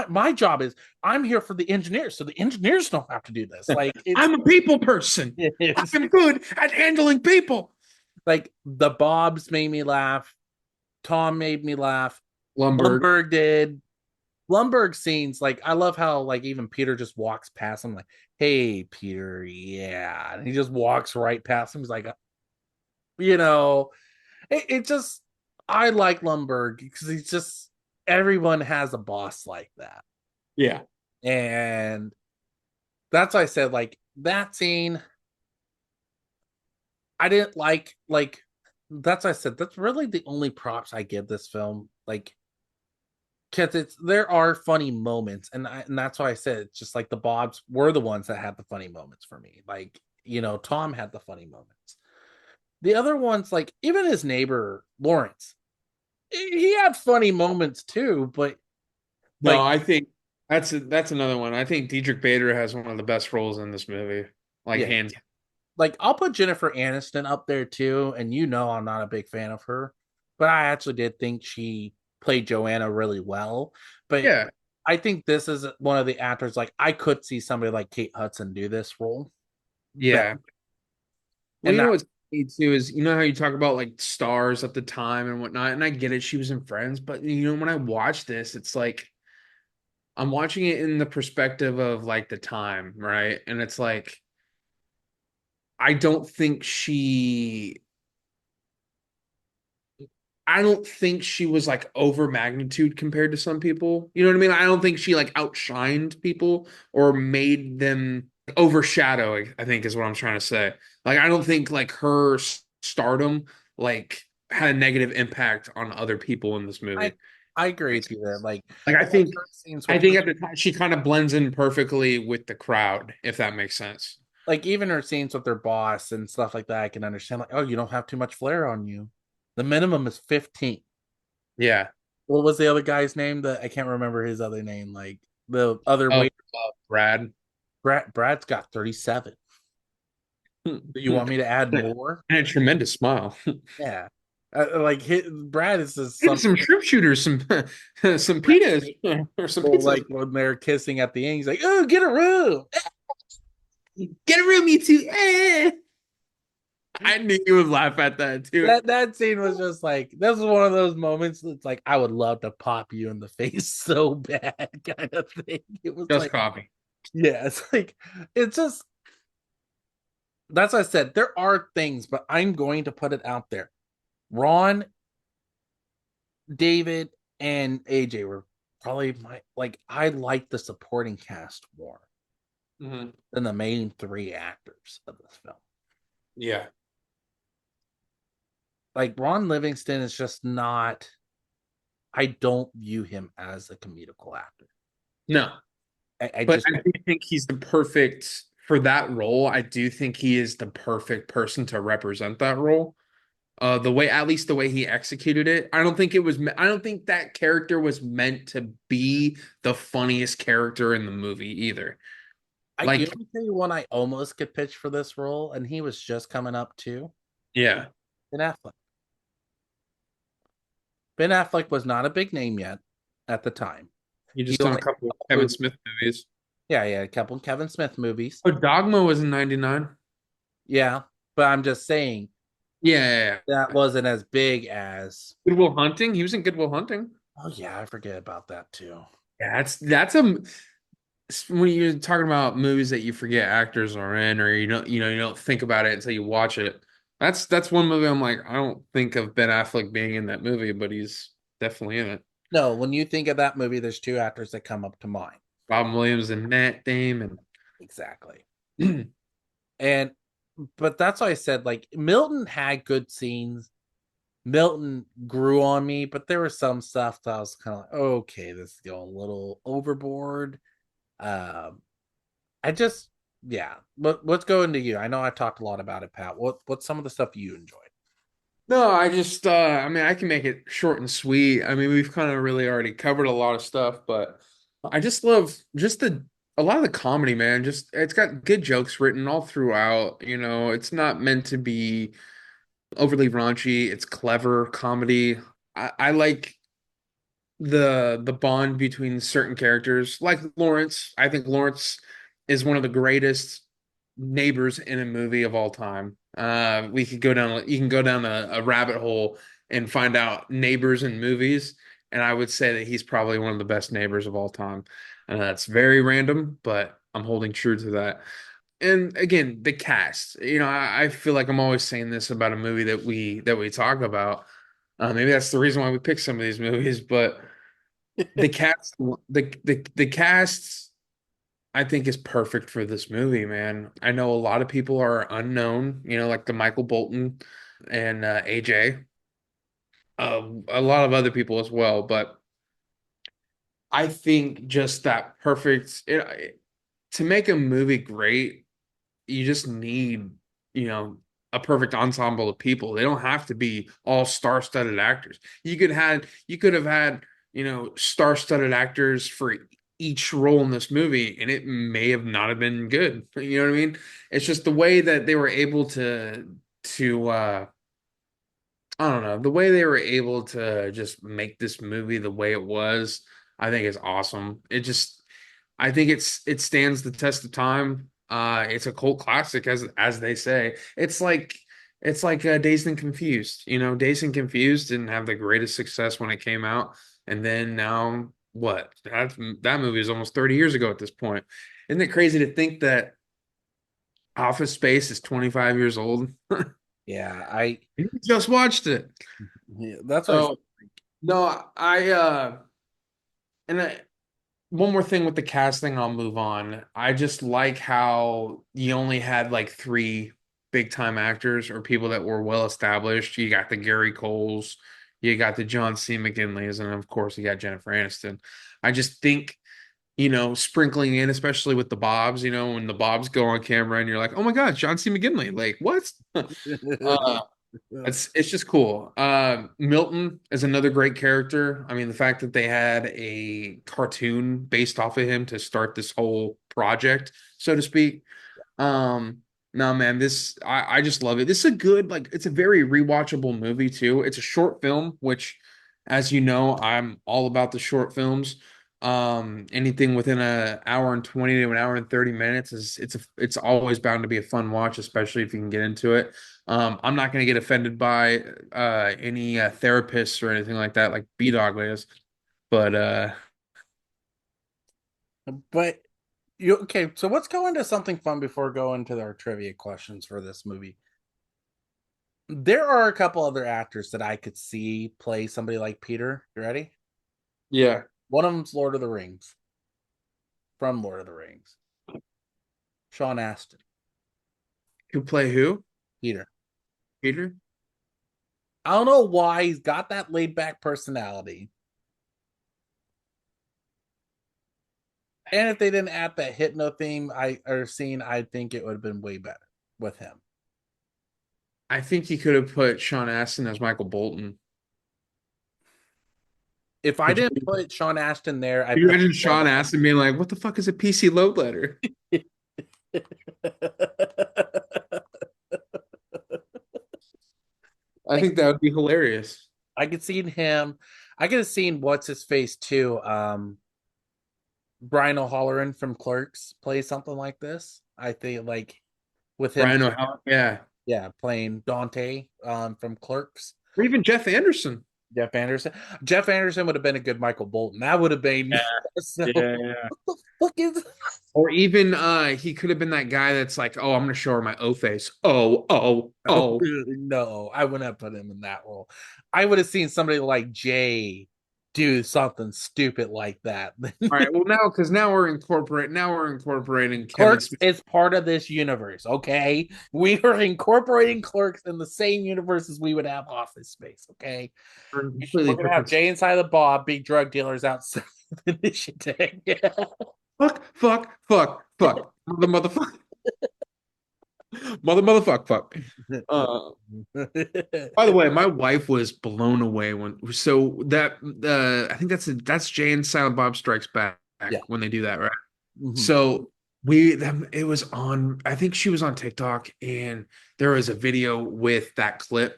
My job is I'm here for the engineers, so the engineers don't have to do this. Like it's I'm a people person. it's I'm good at handling people. like the Bobs made me laugh. Tom made me laugh. Lumberg. Lumberg did. Lumberg scenes, like I love how like even Peter just walks past him, like, "Hey, Peter, yeah," and he just walks right past him. He's like, you know, it just I like Lumberg because he's just everyone has a boss like that, Yeah. and that's why I said like that scene. I didn't like that's why I said that's really the only props I give this film. Like because it's there are funny moments, and that's why I said it's just like the Bobs were the ones that had the funny moments for me. Like Tom had the funny moments. The other ones, like even his neighbor Lawrence, he had funny moments too. But No, like I think that's another one. I think Diedrich Bader has one of the best roles in this movie. Like yeah, hands. like I'll put Jennifer Aniston up there too. And I'm not a big fan of her, but I actually did think she played Joanna really well. But Yeah. I think this is one of the actors like I could see somebody like Kate Hudson do this role better. Yeah. Well, And that what's funny too is how you talk about like stars at the time and whatnot, and I get it, she was in Friends, but when I watch this, it's like I'm watching it in the perspective of like the time, right? And it's like I don't think she was like over magnitude compared to some people. You know what I mean? I don't think she like outshined people or made them overshadow, I think is what I'm trying to say. Like I don't think like her stardom like had a negative impact on other people in this I movie. I agree with you there. Like Like I think her scenes I with think at the time she kind of blends in perfectly with the crowd, if that makes sense. like even her scenes with their boss and stuff like that, I can understand. Like, oh, you don't have too much flair on you. The minimum is 15. Yeah. What was the other guy's name? That I can't remember his other name. Like the other Oh, way, Brad. Brad's got 37. Do you want me to add And more? a tremendous smile. Yeah. Brad is just Get something. some sharpshooters, some some pitas, or some Well, pizzas. like when they're kissing at the end, he's like, "Oh, get a room." Get a room, you two. Eh. I knew you would laugh at that too. That scene was just like this was one of those moments that's like I would love to pop you in the face so bad kind of thing. It was Just like, coffee. yeah, it's like it's just that's what I said. There are things, but I'm going to put it out there. Ron, David, and AJ were probably my like I like the supporting cast more Hmm. than the main three actors of this film. Yeah. Like Ron Livingston is just not. I don't view him as a comedical actor. No, I but just I don't. do think he's the perfect for that role. I do think he is the perfect person to represent that role. The way, at least the way he executed it, I don't think it was. I don't think that character was meant to be the funniest character in the movie either. You Like, know, tell you one I almost could pitch for this role, and he was just coming up too. yeah, Ben Affleck. Ben Affleck was not a big name yet at the time. he He just done a only couple of had a Kevin couple Smith movies. yeah, yeah, a couple Kevin Smith movies. Oh, Dogma was in '99. Yeah, but I'm just saying Yeah, yeah, that yeah. wasn't as big as. Good Will Hunting. He was in Good Will Hunting. Oh yeah, I forget about that too. Yeah, that's a when you're talking about movies that you forget actors are in, or you don't think about it until you watch it. That's one movie I'm like, I don't think of Ben Affleck being in that movie, but he's definitely in it. No, when you think of that movie, there's two actors that come up to mind. Robin Williams and Matt Damon. Exactly. And but that's why I said like Milton had good scenes. Milton grew on me, but there was some stuff that I was kind of like, okay, this is going a little overboard. Um, I just, yeah. What's going to you? I know I talked a lot about it, Pat. What's some of the stuff you enjoyed? No, I just I mean I can make it short and sweet. I mean, we've kind of really already covered a lot of stuff, but I just love just the a lot of the comedy, man. Just it's got good jokes written all throughout, it's not meant to be overly raunchy. It's clever comedy. I like the bond between certain characters, like Lawrence. I think Lawrence is one of the greatest neighbors in a movie of all time. We could go down, you can go down a rabbit hole and find out neighbors in movies, and I would say that he's probably one of the best neighbors of all time. And that's very random, but I'm holding true to that. And again, the cast. I feel like I'm always saying this about a movie that we talk about. Maybe that's the reason why we pick some of these movies, but the cast, the cast, I think is perfect for this movie, man. I know a lot of people are unknown, like the Michael Bolton and AJ, a lot of other people as well, but I think just that to make a movie great, you just need, you know, a perfect ensemble of people. They don't have to be all star-studded actors. You could have had, star-studded actors for each role in this movie, and it may have not have been good. You know what I mean? It's just the way that they were able to I don't know, the way they were able to just make this movie the way it was, I think is awesome. I think it stands the test of time. It's a cult classic, as they say. It's like Dazed and Confused. Dazed and Confused didn't have the greatest success when it came out, and then now what? That movie is almost 30 years ago at this point. Isn't it crazy to think that Office Space is 25 years old? Yeah, You just watched it. yeah, that's why. So no, and I, one more thing with the casting, I'll move on. I just like how you only had like three big time actors or people that were well established. You got the Gary Coles, you got the John C. McGinleys, and of course you got Jennifer Aniston. I just think, sprinkling in, especially with the Bobs, when the Bobs go on camera and you're like, oh my God, John C. McGinley, like what? uh, it's just cool. Milton is another great character. I mean, the fact that they had a cartoon based off of him to start this whole project, so to speak. Um, No, man, I just love it. This is a good, like, it's a very rewatchable movie too. It's a short film, which, as you know, I'm all about the short films. Anything within an hour and 20 to an hour and 30 minutes it's always bound to be a fun watch, especially if you can get into it. I'm not gonna get offended by any therapists or anything like that, like B Dog is, but But you okay? So let's go into something fun before going to our trivia questions for this movie. There are a couple other actors that I could see play somebody like Peter. You ready? yeah. One of them's Lord of the Rings, from Lord of the Rings. Sean Astin, Who play who? Peter. Peter? I don't know why he's got that laid back personality. And if they didn't add that hypno theme or scene, I think it would have been way better with him. I think he could have put Sean Astin as Michael Bolton. If I Could didn't you, put Sean Astin there, I could you put imagine Sean Astin being like, "What the fuck is a PC load letter?" I like think that would be hilarious. I could see him. I could have seen what's his face too. Brian O'Halloran from Clerks play something like this. I think like with him, Brian O'Halloran, yeah, yeah, playing Dante from Clerks. or even Jeff Anderson. Jeff Anderson. Jeff Anderson would have been a good Michael Bolton. That would have been Yeah, so. yeah, yeah. What the fuck is? Or even he could have been that guy that's like, "Oh, I'm gonna show her my O face." Oh, oh, Oh oh. no, I wouldn't have put him in that role. I would have seen somebody like Jay do something stupid like that. All right. Well, now we're incorporating Kevin Clerks Smith. is part of this universe, okay? We are incorporating Clerks in the same universe as we would have Office Space, okay? For a We're completely gonna have different. Jay inside the Bob, big drug dealers outside the initiative. Fuck, fuck, fuck, fuck. Motherfucker. Motherfuck, fuck. Uh, by the way, my wife was blown away when so that I think that's Jay and Silent Bob Strikes Back Yeah. when they do that, right? Mhm. So we them it was on I think she was on TikTok and there was a video with that clip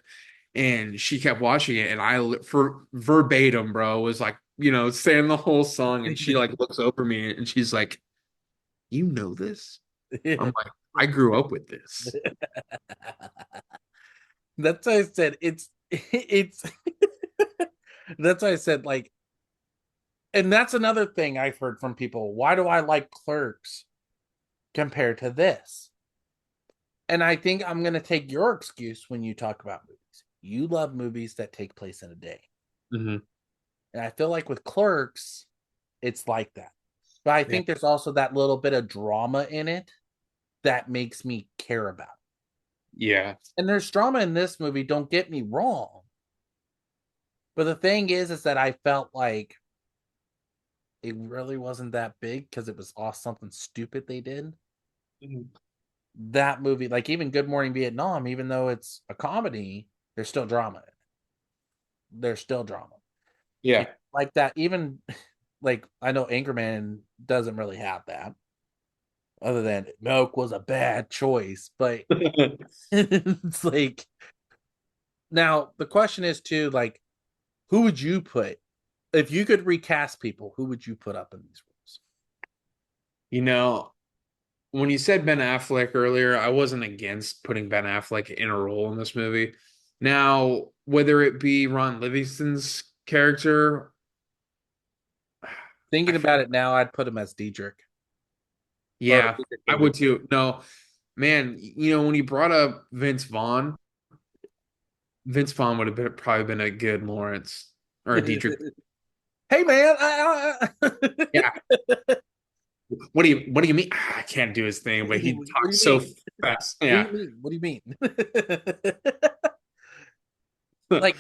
and she kept watching it and for verbatim, bro, was like, saying the whole song and she like looks over me and she's like, "You know this?" I'm like, "I grew up with this." That's why I said it's that's why I said like, and that's another thing I've heard from people. Why do I like Clerks compared to this? And I think I'm going to take your excuse when you talk about movies. You love movies that take place in a day. Hmm. And I feel like with Clerks, it's like that. But I Yeah. think there's also that little bit of drama in it that makes me care about it. Yeah. And there's drama in this movie, don't get me wrong. But the thing is that I felt like it really wasn't that big because it was all something stupid they did. Mhm. That movie, like even Good Morning Vietnam, even though it's a comedy, there's still drama in it. There's still drama. And Yeah. like that, even like I know Anchorman doesn't really have that, other than Milk was a bad choice. But it's like now the question is too, like, who would you put if you could recast people? Who would you put up in these roles? You know, when you said Ben Affleck earlier, I wasn't against putting Ben Affleck in a role in this movie. Now, whether it be Ron Livingston's character, I Thinking f- about it now, I'd put him as Diedrich or yeah, Diedrich I Bader. would too. No, man, when you brought up Vince Vaughn would have probably been a good Lawrence or a Dietrich. Hey man, Yeah. What do you mean? I can't do his thing, but he what do you talks so mean? fast. What do Yeah. you mean? What do you mean? Like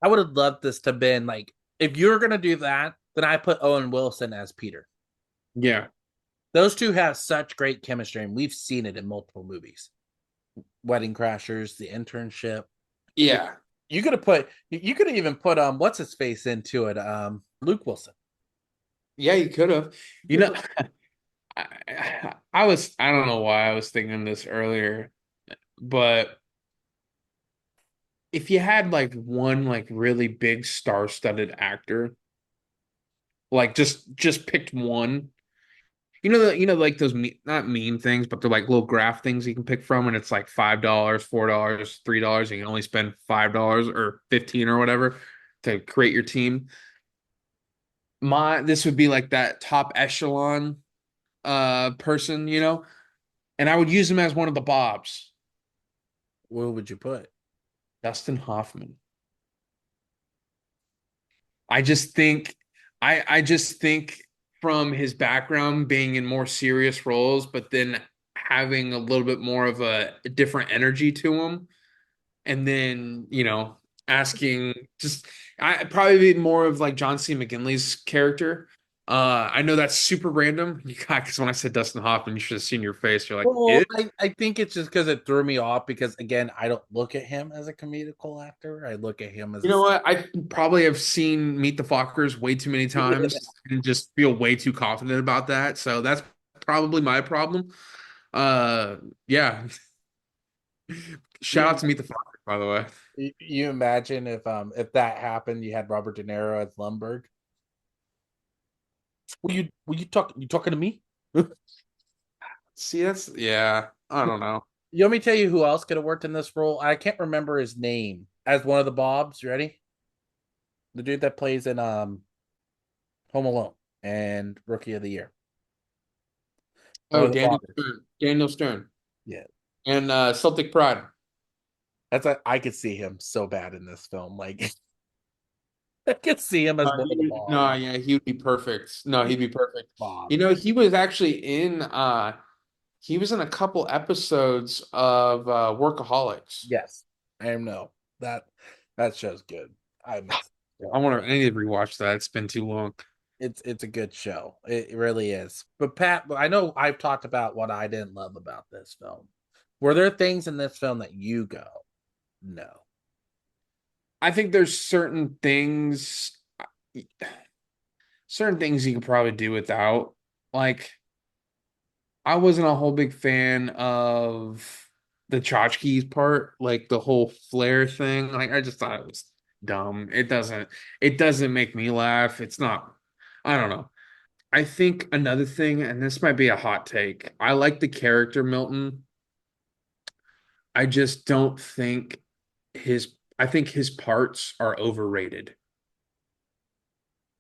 I would have loved this to been like if you're gonna do that, then I put Owen Wilson as Peter. Yeah. Those two have such great chemistry, and we've seen it in multiple movies. Wedding Crashers, The Internship. Yeah. You could have even put what's his face into it, Luke Wilson. Yeah, you could have. You You could know, put I don't know why I was thinking this earlier, but if you had like one like really big star-studded actor, like just picked one, like those not meme things, but they're like little graph things you can pick from, and it's like $5, $4, $3. You can only spend $5 or 15 or whatever to create your team. My This would be like that top echelon person, and I would use him as one of the Bobs. Where would you put? Dustin Hoffman. I just think I just think from his background being in more serious roles, but then having a little bit more of a different energy to him, and then, asking just I probably be more of like John C. McGinley's character. I know that's super random. Because when I said Dustin Hoffman, you should have seen your face. You're like, Well, it? I think it's just because it threw me off because again, I don't look at him as a comedical actor. I look at him as You know what? I probably have seen Meet the Fockers way too many times and just feel way too confident about that. So that's probably my problem. Uh, yeah. Shout out you to Meet the Fockers, by the way. you imagine if that happened, you had Robert De Niro as Lumberg. You talking to me? See, yeah, I don't know. You want me to tell you who else could have worked in this role? I can't remember his name as one of the Bobs. You ready? The dude that plays in Home Alone and Rookie of the Year. One Oh, of the Bobbers. Daniel Stern, Yeah. and Celtic Pride. I could see him so bad in this film. Like I could see him as one of the No, Bobs. yeah, he would be perfect. No, he'd be perfect. Bob. He was actually he was in a couple episodes of Workaholics. Yes. I know. That that show's good. I miss it. I need to rewatch that. It's been too long. It's a good show. It really is. But Pat, I know I've talked about what I didn't love about this film. Were there things in this film that you go, no? I think there's certain things you could probably do without. Like, I wasn't a whole big fan of the tchotchkes part, like the whole flare thing. Like, I just thought it was dumb. It doesn't make me laugh. It's not, I don't know. I think another thing, and this might be a hot take, I like the character Milton. I just don't think I think his parts are overrated,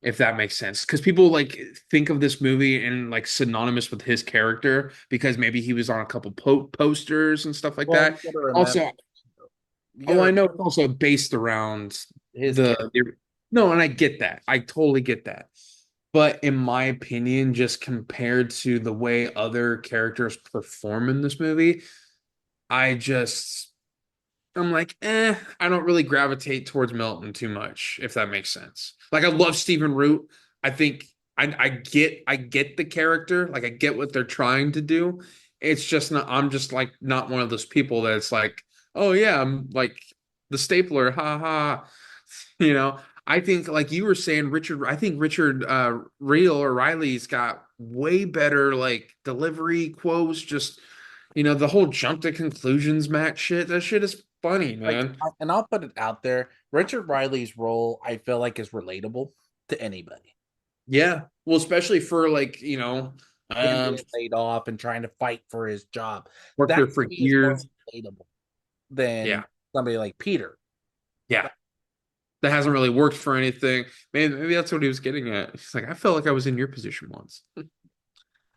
if that makes sense. Because people like think of this movie and like synonymous with his character because maybe he was on a couple posters and stuff like Well, that. Also, you oh, gotta I remember know it's also based around his character. the no, and I get that. I totally get that. But in my opinion, just compared to the way other characters perform in this movie, I just I'm like, I don't really gravitate towards Milton too much, if that makes sense. Like I love Stephen Root. I think I get the character, like I get what they're trying to do. It's just not I'm just like not one of those people that's like, oh yeah, I'm like the stapler, ha ha. You know, I think like you were saying, I think Richard Real or Riley's got way better like delivery quotes, just the whole jump to conclusions match shit. That shit is funny, Like, man. and I'll put it out there. Richard Riley's role, I feel like, is relatable to anybody. Yeah. Well, especially for like, Him um, being laid off and trying to fight for his job. worked That there to for me is more years. relatable Yeah. than somebody like Peter. Yeah. That hasn't really worked for anything. Maybe that's what he was getting at. He's like, I felt like I was in your position once.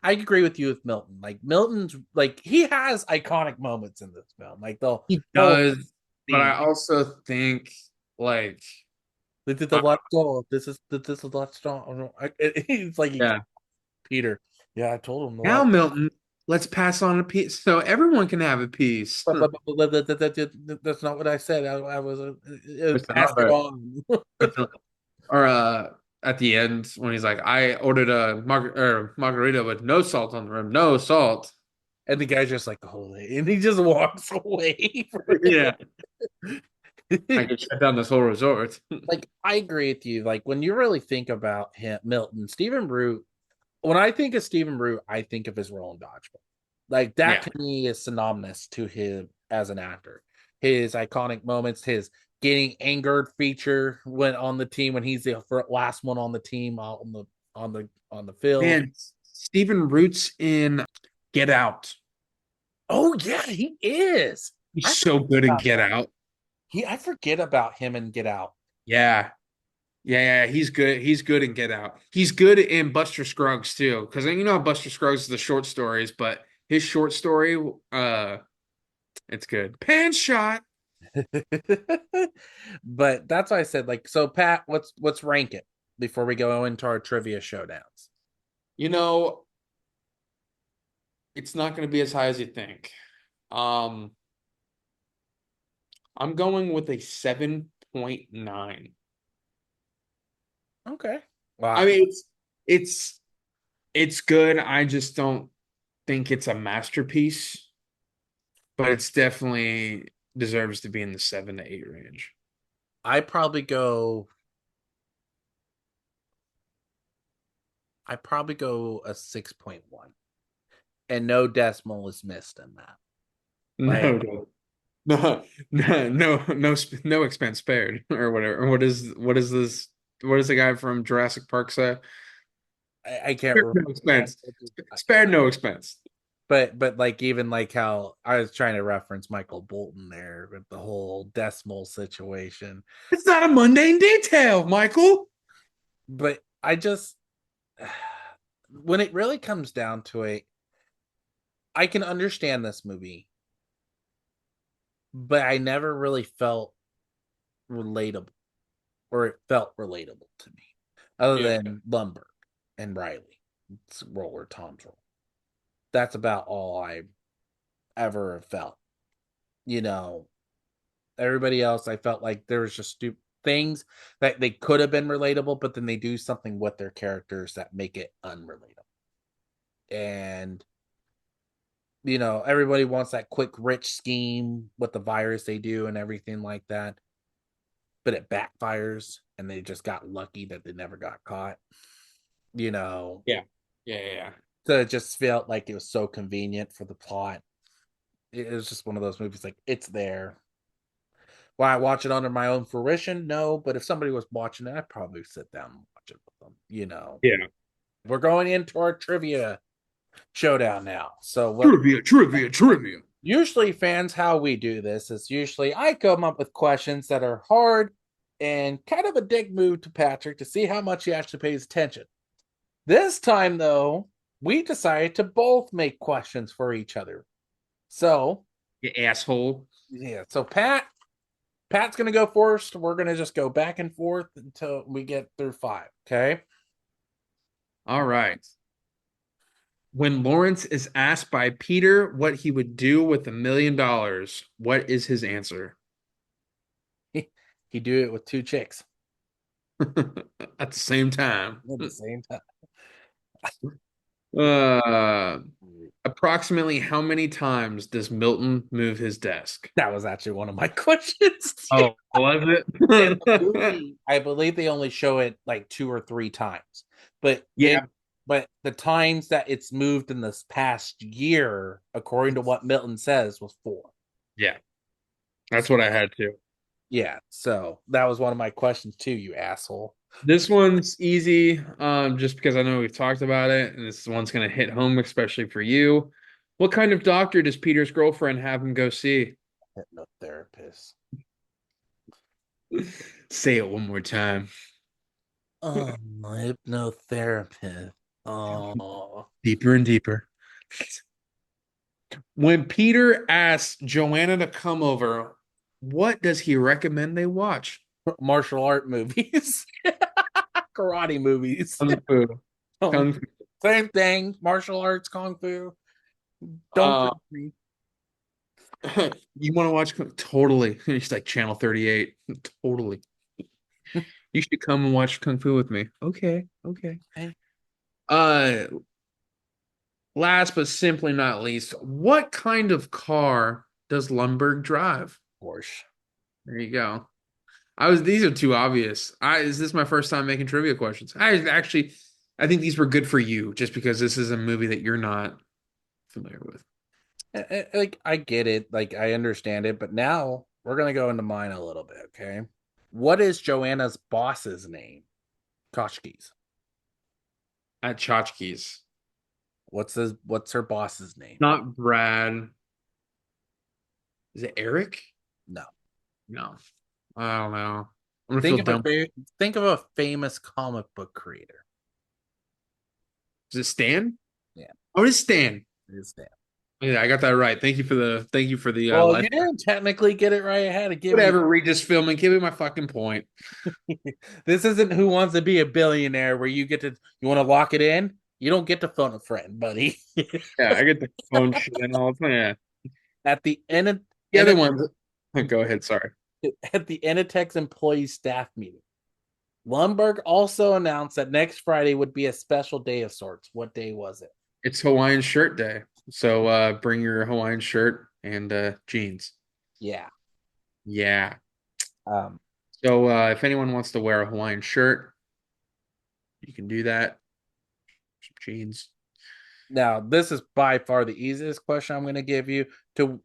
I agree with you with Milton. Like Milton's like he has iconic moments in this film. Like the He whole does, but I scene. also think like, This is the uh, left door. This is the left door. It's like he's yeah. Peter. Yeah, I told him the Now, left. Milton, let's pass on a piece so everyone can have a piece. That's not what I said. I was It's pass not it right. on. Or at the end when he's like, I ordered a margarita with no salt on the rim, no salt. And the guy's just like, oh, and he just walks away. Yeah. I could shut down this whole resort. Like, I agree with you. Like, when you really think about him, Milton, Stephen Root, when I think of Stephen Root, I think of his role in Dodgeball. Like that Yeah. to me is synonymous to him as an actor. His iconic moments, his getting angered feature when on the team when he's the last one on the team on the field. Man, Stephen Root's in Get Out. Oh yeah, he is. He's I so forget good in about Get that. Out. I forget about him and Get Out. Yeah. Yeah, he's good. He's good in Get Out. He's good in Buster Scruggs too, because you know how Buster Scruggs is the short stories, but his short story, it's good. Pan shot. But that's why I said like so Pat, let's rank it before we go into our trivia showdowns. You know, it's not going to be as high as you think. Um, I'm going with a 7.9. Okay. I Wow. mean, it's it's good. I just don't think it's a masterpiece, but it's definitely deserves to be in the 7 to 8 range. I probably go I probably go a 6.1. And no decimal is missed in that. Like No, no, no expense spared or whatever. What is this? What does the guy from Jurassic Park say? I can't Spared remember no that. expense. Spared no expense. But like even like how I was trying to reference Michael Bolton there with the whole decimal situation. It's not a mundane detail, Michael. But I just when it really comes down to it, I can understand this movie, but I never really felt relatable or it felt relatable to me, other Yeah, than Lumberg and Riley's role or Tom's role. That's about all I ever felt. You know, everybody else, I felt like there was just things that they could have been relatable, but then they do something with their characters that make it unrelatable. And everybody wants that quick rich scheme with the virus they do and everything like that, but it backfires and they just got lucky that they never got caught. You know, yeah, yeah. so it just felt like it was so convenient for the plot. It was just one of those movies like it's there. Why I watch it under my own fruition? No, but if somebody was watching it, I'd probably sit down and watch it with them. Yeah. We're going into our trivia showdown now. So what Trivia, trivia, trivia. usually fans how we do this is usually I come up with questions that are hard and kind of a dick move to Patrick to see how much he actually pays attention. This time though, we decided to both make questions for each other. So You asshole. yeah, so Pat's gonna go first. We're gonna just go back and forth until we get through five. Okay. All right. When Lawrence is asked by Peter what he would do with $1 million, what is his answer? He do it with two chicks At the same time. at the same time. Uh, approximately how many times does Milton move his desk? That was actually one of my questions. Oh, was In the it? movie, I believe they only show it like two or three times, but Yeah, the times that it's moved in this past year, according to what Milton says, was four. yeah, that's So, what I had to. yeah, so that was one of my questions too, you asshole. This one's easy, just because I know we've talked about it, and this one's gonna hit home, especially for you. What kind of doctor does Peter's girlfriend have him go see? Hypnotherapist. Say it one more time. Oh, hypnotherapist. Oh, Deeper and deeper. When Peter asks Joanna to come over, what does he recommend they watch? martial art movies, karate movies. Kung Fu. Kung Fu. Same thing. Martial arts, kung fu. Don't Uh, judge me. you want to watch totally. It's like Channel 38. Totally. You should come and watch Kung Fu with me. Okay, okay. Of Uh, last but simply not least, what kind of car does Lumberg drive? course. There you go. These are too obvious. Is this my first time making trivia questions? I actually I think these were good for you just because this is a movie that you're not familiar with. Like I get it, like I understand it, but now we're gonna go into mine a little bit. Okay, what is Joanna's boss's name? Koshki's. At Tchotchkes. What's her boss's name? Not Brad. Is it Eric? No. No. I don't know. I'm gonna feel Think of a dumb. think of a famous comic book creator. Is it Stan? Yeah, Oh, it is Stan. it is that. Yeah, I got that right. Thank you for the Well, life. you didn't technically get it right. I had to give you. Whatever, Regis filming. Give me my fucking point. This isn't Who Wants to Be a Billionaire, where you want to lock it in. You don't get to phone a friend, buddy. Yeah, I get the phone shit and all the time. Yeah. At the end of The other one. Go ahead. Sorry. at the Enitech's employee staff meeting, Lundberg also announced that next Friday would be a special day of sorts. What day was it? It's Hawaiian shirt day. So bring your Hawaiian shirt and jeans. Yeah. Yeah. Um, So if anyone wants to wear a Hawaiian shirt, you can do that. Some jeans. Now, this is by far the easiest question I'm going to give you. To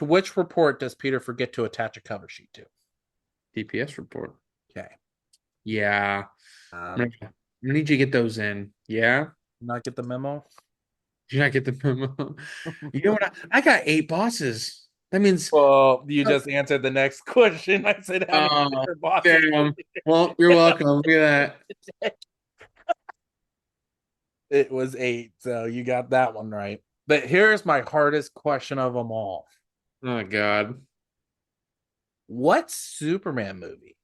which report does Peter forget to attach a cover sheet to? DPS report. Okay. Yeah. Um, I need you to get those in. Yeah. not get the memo? Did you not get the memo? You know what? I got 8 bosses. That means, Well, you just answered the next question. I said, how many oh, different bosses? damn. Well, you're welcome. Look at that. It was 8, so you got that one right. But here's my hardest question of them all. Oh, God. What Superman movie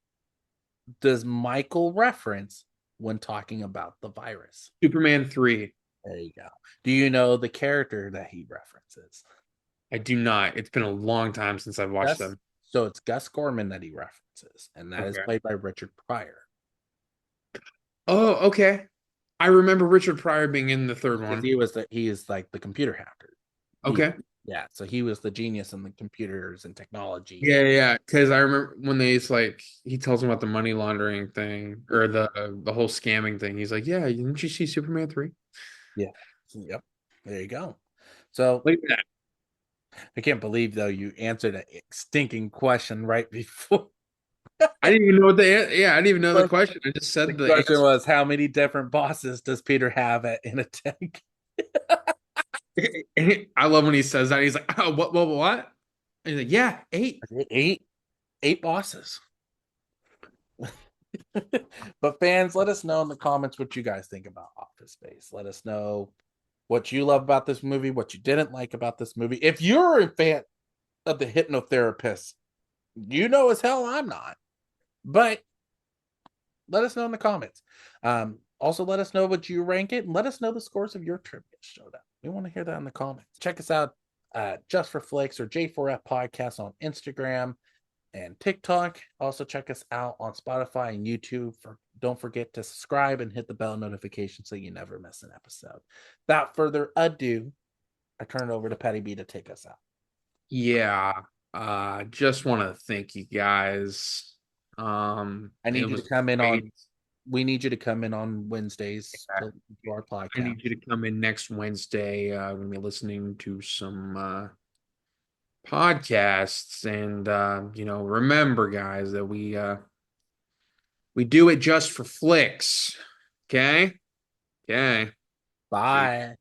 does Michael reference when talking about the virus? Superman 3. There you go. Do you know the character that he references? I do not. It's been a long time since I've watched Gus, them. so it's Gus Gorman that he references, and that is Okay. played by Richard Pryor. Oh, okay. I remember Richard Pryor being in the third Because one. he is like the computer hacker. He, Okay. yeah, so he was the genius in the computers and technology. Yeah, yeah. Because I remember when he tells him about the money laundering thing or the whole scamming thing. He's like, "Yeah, didn't you see Superman 3?" Yeah. Yep. There you go. So Look at that. I can't believe though you answered a stinking question right before. I didn't even know yeah, I didn't even know the Well, question. I just the said the question answer. was, how many different bosses does Peter have in a tank? I love when he says that. He's like, "Oh, what?" And he's like, "Yeah, 8." Eight, eight bosses. But fans, let us know in the comments what you guys think about Office Space. Let us know what you love about this movie, what you didn't like about this movie. If you're a fan of the hypnotherapist, you know as hell I'm not. But let us know in the comments. Also, let us know what you rank it, and let us know the scores of your trivia showdown. We want to hear that in the comments. Check us out Just for Flicks or J4F Podcast on Instagram and TikTok. Also, check us out on Spotify and YouTube. Don't forget to subscribe and hit the bell notification so you never miss an episode. Without further ado, I turn it over to Patty B to take us out. Yeah. Just want to thank you guys. I It need you to was come in great. on. We need you to come in on Wednesdays Yeah. to our I podcast. need you to come in next Wednesday. I'm gonna be listening to some podcasts, and remember, guys, that we do it just for flicks. Okay? Okay. See Bye.